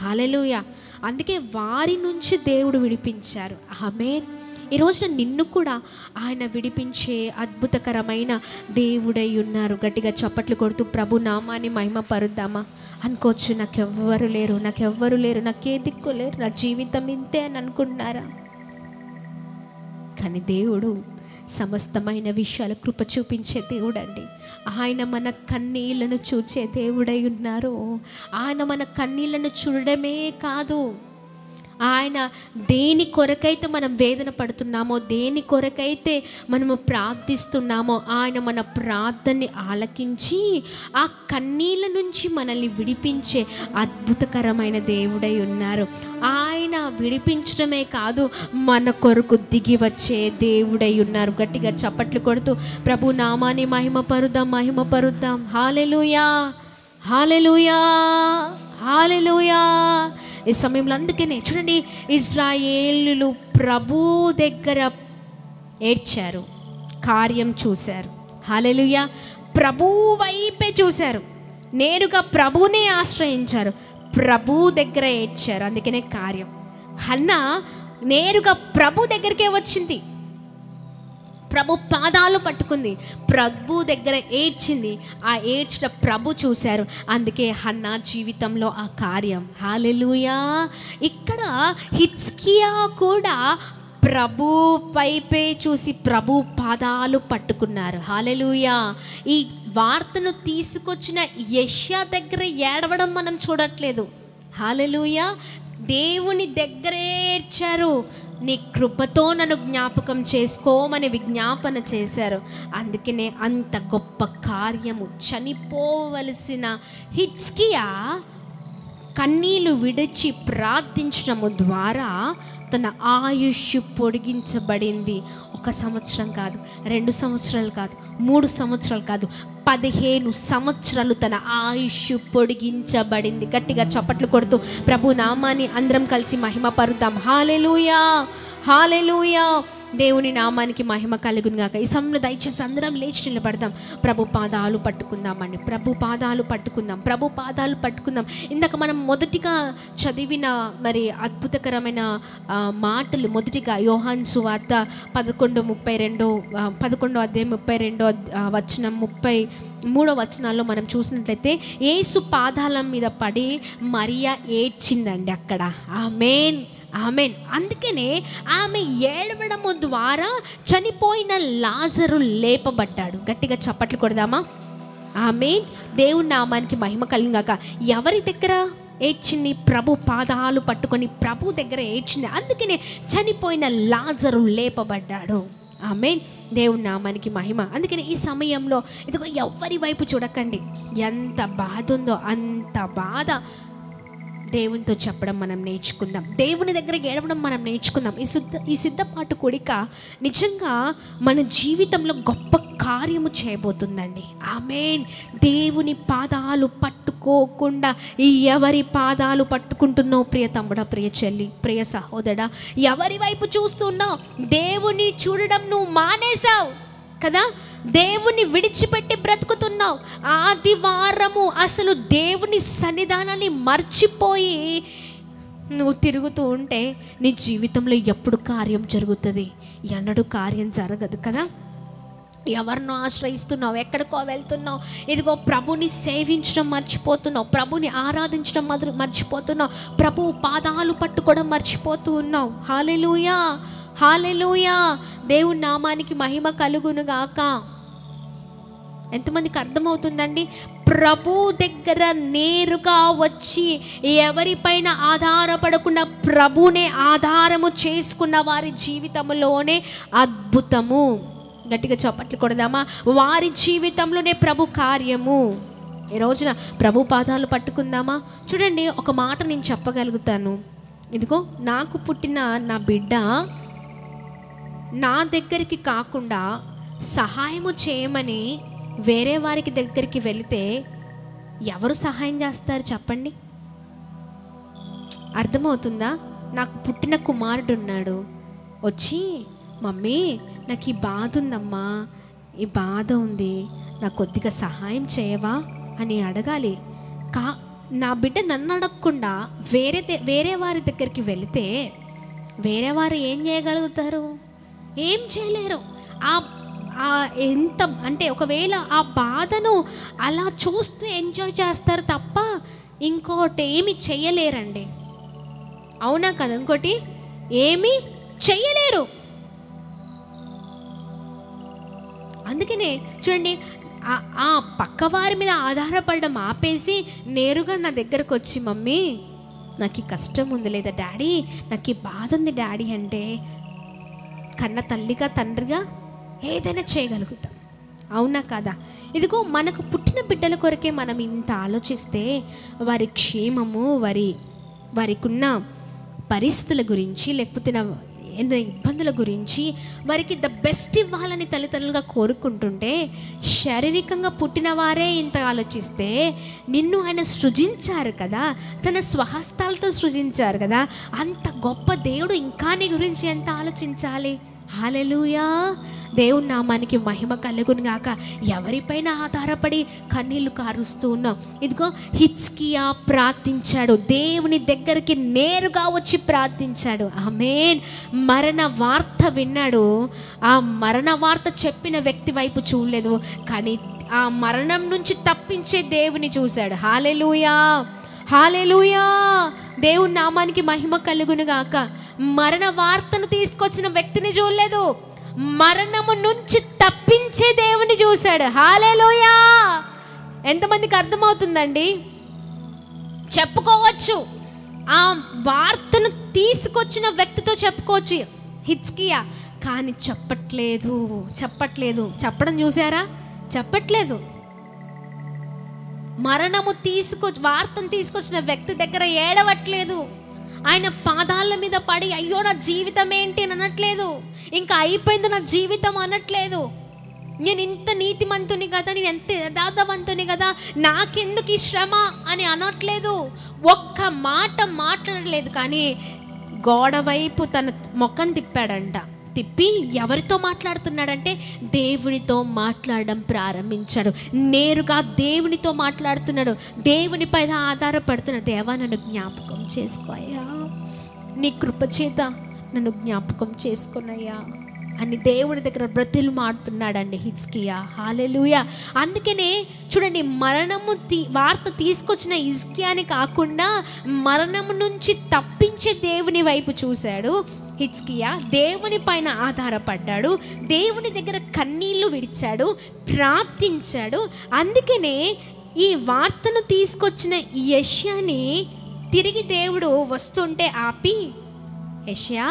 హల్లెలూయా. అందుకే వారి నుంచి దేవుడు విడిపించారు. ఆమేన్. ఈ రోజున నిన్ను కూడా ఆయన విడిపించే అద్భుతకరమైన దేవుడై ఉన్నారు. గట్టిగా చప్పట్లు కొడుతూ ప్రభు నామాన్ని మహిమ పరుద్దామా? అనుకోవచ్చు, నాకెవ్వరు లేరు, నాకే దిక్కు లేరు, నా జీవితం ఇంతే అని అనుకుంటున్నారా? కానీ దేవుడు సమస్తమైన విషయాలు కృప చూపించే దేవుడు అండి. ఆయన మన కన్నీళ్లను చూచే దేవుడై ఉన్నారు. ఆయన మన కన్నీళ్లను చూడడమే కాదు, ఆయన దేని కొరకైతే మనం వేదన పడుతున్నామో, దేని కొరకైతే మనము ప్రార్థిస్తున్నామో, ఆయన మన ప్రార్థనని ఆలకించి ఆ కన్నీళ్ళ నుంచి మనల్ని విడిపించే అద్భుతకరమైన దేవుడై ఉన్నారు. ఆయన విడిపించడమే కాదు, మన కొరకు దిగి వచ్చే దేవుడై ఉన్నారు. గట్టిగా చప్పట్లు కొడుతూ ప్రభు నామాన్ని మహిమ పరుద్దాం. హల్లెలూయా, హల్లెలూయా, హల్లెలూయా. ఈ సమయంలో అందుకనే చూడండి, ఇజ్రాయేలులు ప్రభు దగ్గర ఏడ్చారు, కార్యం చూశారు. హల్లెలూయా. ప్రభు వైపే చూశారు, నేరుగా ప్రభువునే ఆశ్రయించారు, ప్రభు దగ్గర ఏడ్చారు. అందుకనే కార్యం. హన్నా నేరుగా ప్రభు దగ్గరికే వచ్చింది, ప్రభు పాదాలు పట్టుకుంది, ప్రభు దగ్గర ఏడ్చింది. ఆ ఏడ్చుట ప్రభు చూశారు. అందుకే హన్నా జీవితంలో ఆ కార్యం. హల్లెలూయా. ఇక్కడ హిజ్కియా కూడా ప్రభు వైపే చూసి ప్రభు పాదాలు పట్టుకున్నారు. హల్లెలూయా. ఈ వార్తను తీసుకొచ్చిన యెషయా దగ్గర ఏడవడం మనం చూడట్లేదు. హల్లెలూయా. దేవుని దగ్గరే ఏడ్చారు. నీ కృపతో నన్ను జ్ఞాపకం చేసుకోమని విజ్ఞాపన చేశారు. అందుకనే అంత గొప్ప కార్యము, చనిపోవలసిన హిజ్కియా కన్నీళ్లు విడిచి ప్రార్థించడము ద్వారా తన ఆయుష్ పొడిగించబడింది. 1 సంవత్సరం కాదు, 2 సంవత్సరాలు కాదు, 3 సంవత్సరాలు కాదు, 15 సంవత్సరాలు తన ఆయుష్ పొడిగించబడింది. గట్టిగా చప్పట్లు కొడుతూ ప్రభు నామాన్ని అందరం కలిసి మహిమ పరుద్దాం. హల్లెలూయా, హల్లెలూయా. దేవుని నామానికి మహిమ కలుగును గాక. ఈ సమయంలో దయచేసి అందరం లేచి నిలబడదాం. ప్రభు పాదాలు పట్టుకుందామండి. ప్రభు పాదాలు పట్టుకుందాం. ప్రభు పాదాలు పట్టుకుందాం. ఇందాక మనం మొదటిగా చదివిన మరి అద్భుతకరమైన మాటలు, మొదటిగా యోహాను సువార్త 11 అధ్యాయం 32 వచనం 33 వచనాల్లో మనం చూసినట్లయితే యేసు పాదాల మీద పడి మరియా ఏడ్చిందండి అక్కడ. ఆమేన్, ఆమేన్. అందుకనే ఆమె ఏడవడము ద్వారా చనిపోయిన లాజరు లేపబడ్డాడు. గట్టిగా చప్పట్లు కొడదామా? ఆమేన్. దేవుని నామానికి మహిమ కలుగుగాక. ఎవరి దగ్గర ఏడ్చింది? ప్రభు పాదాలు పట్టుకొని ప్రభు దగ్గర ఏడ్చింది. అందుకనే చనిపోయిన లాజరు లేపబడ్డాడు. ఆమేన్. దేవుని నామానికి మహిమ. అందుకని ఈ సమయంలో ఇదిగో ఎవరి వైపు చూడకండి. ఎంత బాధ ఉందో అంత బాధ దేవునితో చెప్పడం మనం నేర్చుకుందాం. దేవుని దగ్గరికి ఏడవడం మనం నేర్చుకుందాం. ఈ సిద్ధపాటు కూడిక నిజంగా మన జీవితంలో గొప్ప కార్యము చేయబోతుందండి. ఆమేన్. దేవుని పాదాలు పట్టుకోకుండా ఎవరి పాదాలు పట్టుకుంటున్నావు ప్రియ తమ్ముడా, ప్రియ చెల్లి, ప్రియ సహోదరా? ఎవరి వైపు చూస్తున్నావు? దేవుని చూడడం నువ్వు మానేశావు కదా. దేవుని విడిచిపెట్టి బ్రతుకుతున్నావు. ఆదివారము అసలు దేవుని సన్నిధానాన్ని మర్చిపోయి నువ్వు తిరుగుతూ ఉంటే నీ జీవితంలో ఎప్పుడు కార్యం జరుగుతుంది? ఎన్నడూ కార్యం జరగదు కదా. ఎవరినో ఆశ్రయిస్తున్నావు, ఎక్కడికో వెళ్తున్నావు. ఇదిగో ప్రభుని సేవించడం మర్చిపోతున్నావు, ప్రభుని ఆరాధించడం మర్చిపోతున్నావు, ప్రభు పాదాలు పట్టుకోవడం మర్చిపోతూ ఉన్నావు. హల్లెలూయా, హల్లెలూయా. దేవుని నామానికి మహిమ కలుగును గాక. ఎంతమందికి అర్థమవుతుందండి? ప్రభు దగ్గర నేరుగా వచ్చి ఎవరిపైన ఆధారపడకుండా ప్రభునే ఆధారము చేసుకున్న వారి జీవితంలోనే అద్భుతము. గట్టిగా చప్పట్లు కొడదామా? వారి జీవితంలోనే ప్రభు కార్యము. ఈ రోజున ప్రభు పాదాలు పట్టుకుందామా? చూడండి, ఒక మాట నేను చెప్పగలుగుతాను. ఇదిగో నాకు పుట్టిన నా బిడ్డ నా దగ్గరికి కాకుండా సహాయము చేయమని వేరే వారికి దగ్గరికి వెళితే ఎవరు సహాయం చేస్తారు చెప్పండి? అర్థమవుతుందా? నాకు పుట్టిన కుమారుడు ఉన్నాడు, వచ్చి మమ్మీ నాకు ఈ బాధ ఉందమ్మా, ఈ బాధ ఉంది, నాకు కొద్దిగా సహాయం చేయవా అని అడగాలి. నా బిడ్డ నన్ను అడగకుండా వేరే వారి దగ్గరికి వెళితే వేరే వారు ఏం చేయగలుగుతారు? ఏం చేయలేరు. ఎంత అంటే ఒకవేళ ఆ బాధను అలా చూస్తూ ఎంజాయ్ చేస్తారు తప్ప ఇంకోటి ఏమి చెయ్యలేరండి. అవునా కదా? ఇంకోటి ఏమి చెయ్యలేరు. అందుకనే చూడండి, ఆ పక్కవారి మీద ఆధారపడడం ఆపేసి నేరుగా నా దగ్గరకు వచ్చి మమ్మీ నాకు ఈ కష్టం ఉంది, లేదా డాడీ నాకు ఈ బాధ ఉంది డాడీ అంటే కన్న తల్లిగా తండ్రిగా ఏదైనా చేయగలుగుతాం. అవునా కదా? ఇదిగో మనకు పుట్టిన బిడ్డల కొరకే మనం ఇంత ఆలోచిస్తే వారి క్షేమము, వారికి ఉన్న పరిస్థితుల గురించి, లేకపోతే ఇబ్బందుల గురించి వారికి ద బెస్ట్ ఇవ్వాలని తల్లిదండ్రులుగా కోరుకుంటుంటే శారీరకంగా పుట్టిన వారే ఇంత ఆలోచిస్తే నిన్ను ఆయన సృజించారు కదా, తన స్వహస్తాలతో సృజించారు కదా, అంత గొప్ప దేవుడు ఇంకా నీ గురించి ఎంత ఆలోచించాలి? హల్లెలూయా, దేవుని నామానికి మహిమ కలుగును గాక. ఎవరిపైన ఆధారపడి కన్నీళ్లు కారుస్తూ ఉన్నాం? ఇదిగో హిజ్కియా ప్రార్థించాడు, దేవుని దగ్గరికి నేరుగా వచ్చి ప్రార్థించాడు. ఆమేన్. మరణ వార్త విన్నాడు. ఆ మరణ వార్త చెప్పిన వ్యక్తి వైపు చూడలేదు, కానీ ఆ మరణం నుంచి తప్పించే దేవుని చూశాడు. హల్లెలూయా, హల్లెలూయా, దేవుని నామానికి మహిమ కలుగును గాక. మరణ వార్తను తీసుకొచ్చిన వ్యక్తిని చూడలేదు, మరణము నుంచి తప్పించే దేవుని చూశాడు. హల్లెలూయా. ఎంతమందికి అర్థమవుతుందండి? చెప్పుకోవచ్చు, ఆ వార్తను తీసుకొచ్చిన వ్యక్తితో చెప్పుకోవచ్చు హిజ్కియా, కానీ చెప్పట్లేదు. చెప్పడం చూసారా? చెప్పట్లేదు. వార్తను తీసుకొచ్చిన వ్యక్తి దగ్గర ఏడవట్లేదు. ఆయన పాదాల మీద పడి అయ్యో నా జీవితం ఏంటి అని అనట్లేదు, ఇంకా అయిపోయింది నా జీవితం అనట్లేదు. నేను ఇంత నీతిమంతుని కదా, నేను ఎంత యథార్థవంతుని కదా, నాకెందుకు ఈ శ్రమ అని అనట్లేదు. ఒక్క మాట మాట్లాడలేదు, కానీ గోడ వైపు తన ముఖం తిప్పి ఎవరితో మాట్లాడుతున్నాడంటే దేవునితో మాట్లాడడం ప్రారంభించాడు. నేరుగా దేవునితో మాట్లాడుతున్నాడు, దేవునిపై ఆధారపడుతున్నాడు. దేవా, నన్ను జ్ఞాపకం చేసుకోయ్యా, నీ కృపచేత నన్ను జ్ఞాపకం చేసుకున్నయ్యా అని దేవుని దగ్గర బ్రతిలు మాడుతున్నాడండి హిజ్కియా. హల్లెలూయా. అందుకనే చూడండి, వార్త తీసుకొచ్చిన హిజ్కియాని కాకుండా మరణము నుంచి తప్పించే దేవుని వైపు చూశాడు హిజ్కియా. దేవుని పైన ఆధారపడ్డాడు, దేవుని దగ్గర కన్నీళ్లు విడిచాడు, ప్రార్థించాడు. అందుకనే ఈ వార్తను తీసుకొచ్చిన యెషయాని తిరిగి దేవుడు వస్తుంటే ఆపి, యెషయా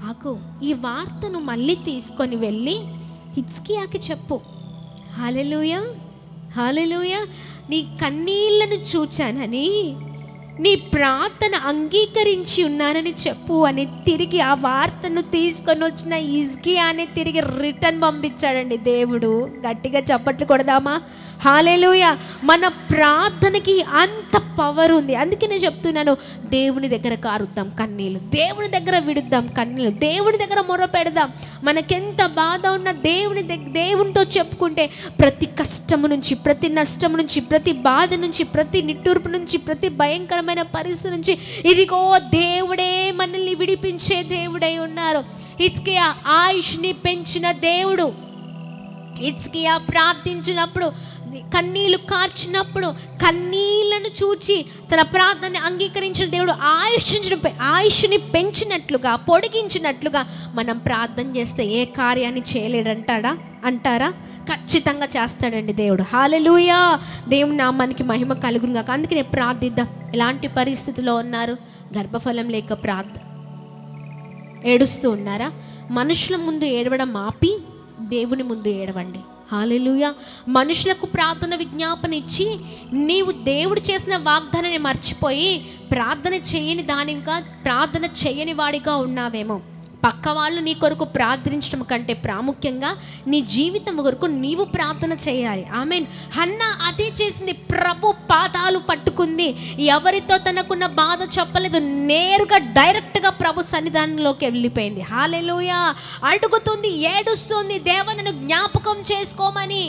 ఆగు, ఈ వార్తను మళ్ళీ తీసుకొని వెళ్ళి హిజ్కియాకి చెప్పు. హల్లెలూయా, హల్లెలూయా. నీ కన్నీళ్లను చూచానని, నీ ప్రార్థన అంగీకరించి ఉన్నానని చెప్పు అని తిరిగి ఆ వార్తను తీసుకొని వచ్చిన హిజ్కియాని తిరిగి రిటర్న్ పంపించాడండి దేవుడు. గట్టిగా చప్పట్లు కొడదామా? హల్లెలూయా. మన ప్రార్థనకి అంత పవర్ ఉంది. అందుకే నేను చెప్తున్నాను, దేవుని దగ్గర కారుద్దాం కన్నీళ్ళు, దేవుని దగ్గర విడుద్దాం కన్నీళ్ళు, దేవుని దగ్గర మొర పెడదాం. మనకెంత బాధ ఉన్నా దేవునితో చెప్పుకుంటే ప్రతి కష్టము నుంచి, ప్రతి నష్టం నుంచి, ప్రతి బాధ నుంచి, ప్రతి నిట్టూర్పు నుంచి, ప్రతి భయంకరమైన పరిస్థితి నుంచి ఇదిగో దేవుడే మనల్ని విడిపించే దేవుడై ఉన్నారు. హిజ్కియా ఆయుష్ని పెంచిన దేవుడు. హిజ్కియా ప్రార్థించినప్పుడు, కన్నీళ్లు కార్చినప్పుడు, కన్నీళ్లను చూచి తన ప్రార్థనని అంగీకరించిన దేవుడు ఆయుష్ని పెంచినట్లుగా, పొడిగించినట్లుగా మనం ప్రార్థన చేస్తే ఏ కార్యాన్ని అంటారా? ఖచ్చితంగా చేస్తాడండి దేవుడు. హల్లెలూయా. దేవుని నామానికి మహిమ కలుగును గాక. అందుకే నేను ప్రార్థిద్దాం. ఎలాంటి పరిస్థితిలో ఉన్నారు? గర్భఫలం లేక ఏడుస్తూ ఉన్నారా? మనుషుల ముందు ఏడవడం ఆపి దేవుని ముందు ఏడవండి. హల్లెలూయా. మనుషులకు ప్రార్థన విజ్ఞాపన ఇచ్చి నీవు దేవుడు చేసిన వాగ్దానాన్ని మర్చిపోయి ప్రార్థన చేయని వాడిగా ఉన్నావేమో. పక్క వాళ్ళు నీ కొరకు ప్రార్థించడం కంటే ప్రాముఖ్యంగా నీ జీవితం కొరకు నీవు ప్రార్థన చేయాలి. ఆమేన్. హన్నా అదే చేసింది. ప్రభు పాదాలు పట్టుకుంది, ఎవరితో తనకున్న బాధ చెప్పలేదు, నేరుగా డైరెక్ట్గా ప్రభు సన్నిధానంలోకి వెళ్ళిపోయింది. హల్లెలూయా. అడుగుతుంది, ఏడుస్తుంది, దేవా నన్ను జ్ఞాపకం చేసుకోమని.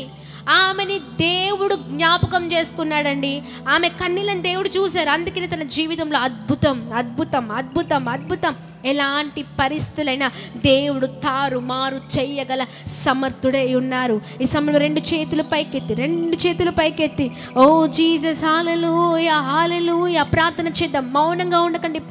ఆమెని దేవుడు జ్ఞాపకం చేసుకున్నాడండి. ఆమె కన్నీళ్ళని దేవుడు చూశారు. అందుకని తన జీవితంలో అద్భుతం అద్భుతం అద్భుతం అద్భుతం, ఎలాంటి పరిస్థితులైనా దేవుడు తారుమారు చెయ్యగల సమర్థుడై ఉన్నారు. ఈ సమయంలో రెండు చేతులు పైకెత్తి ఓ జీసస్, హల్లెలూయా, హల్లెలూయా. ప్రార్థన చేద్దాం. మౌనంగా ఉండకండి,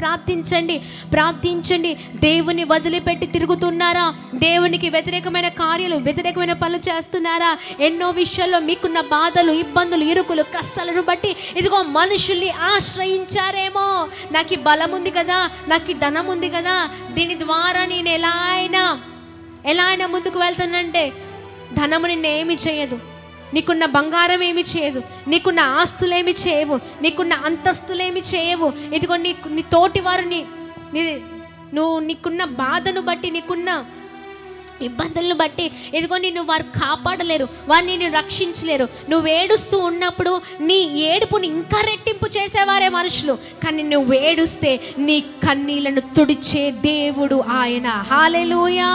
ప్రార్థించండి. దేవుని వదిలిపెట్టి తిరుగుతున్నారా? దేవునికి వ్యతిరేకమైన కార్యాలు, వ్యతిరేకమైన పనులు చేస్తున్నారా? ఎన్నో విషయాల్లో మీకున్న బాధలు, ఇబ్బందులు, ఇరుకులు, కష్టాలను బట్టి ఇదిగో మనుషుల్ని ఆశ్రయించారేమో. నాకు ఈ బలం ఉంది కదా, నాకు ఈ ధనం ఉంది కదా, దీని ద్వారా నేను ఎలా అయినా ముందుకు వెళ్తానంటే, ధనము నిన్ను ఏమి చేయదు, నీకున్న బంగారం ఏమి చేయదు, నీకున్న ఆస్తులేమి చేయవు, నీకున్న అంతస్తులేమి చేయవు. ఇదిగో నీ తోటి వారు నీకున్న బాధను బట్టి, నీకున్న ఇబ్బందులను బట్టి ఇదిగో నిన్ను వారు కాపాడలేరు, వారు నిన్ను రక్షించలేరు. నువ్వు ఏడుస్తూ ఉన్నప్పుడు నీ ఏడుపుని ఇంకా రెట్టింపు చేసేవారే మనుషులు, కానీ నువ్వు ఏడుస్తే నీ కన్నీళ్లను తుడిచే దేవుడు ఆయన. హల్లెలూయా.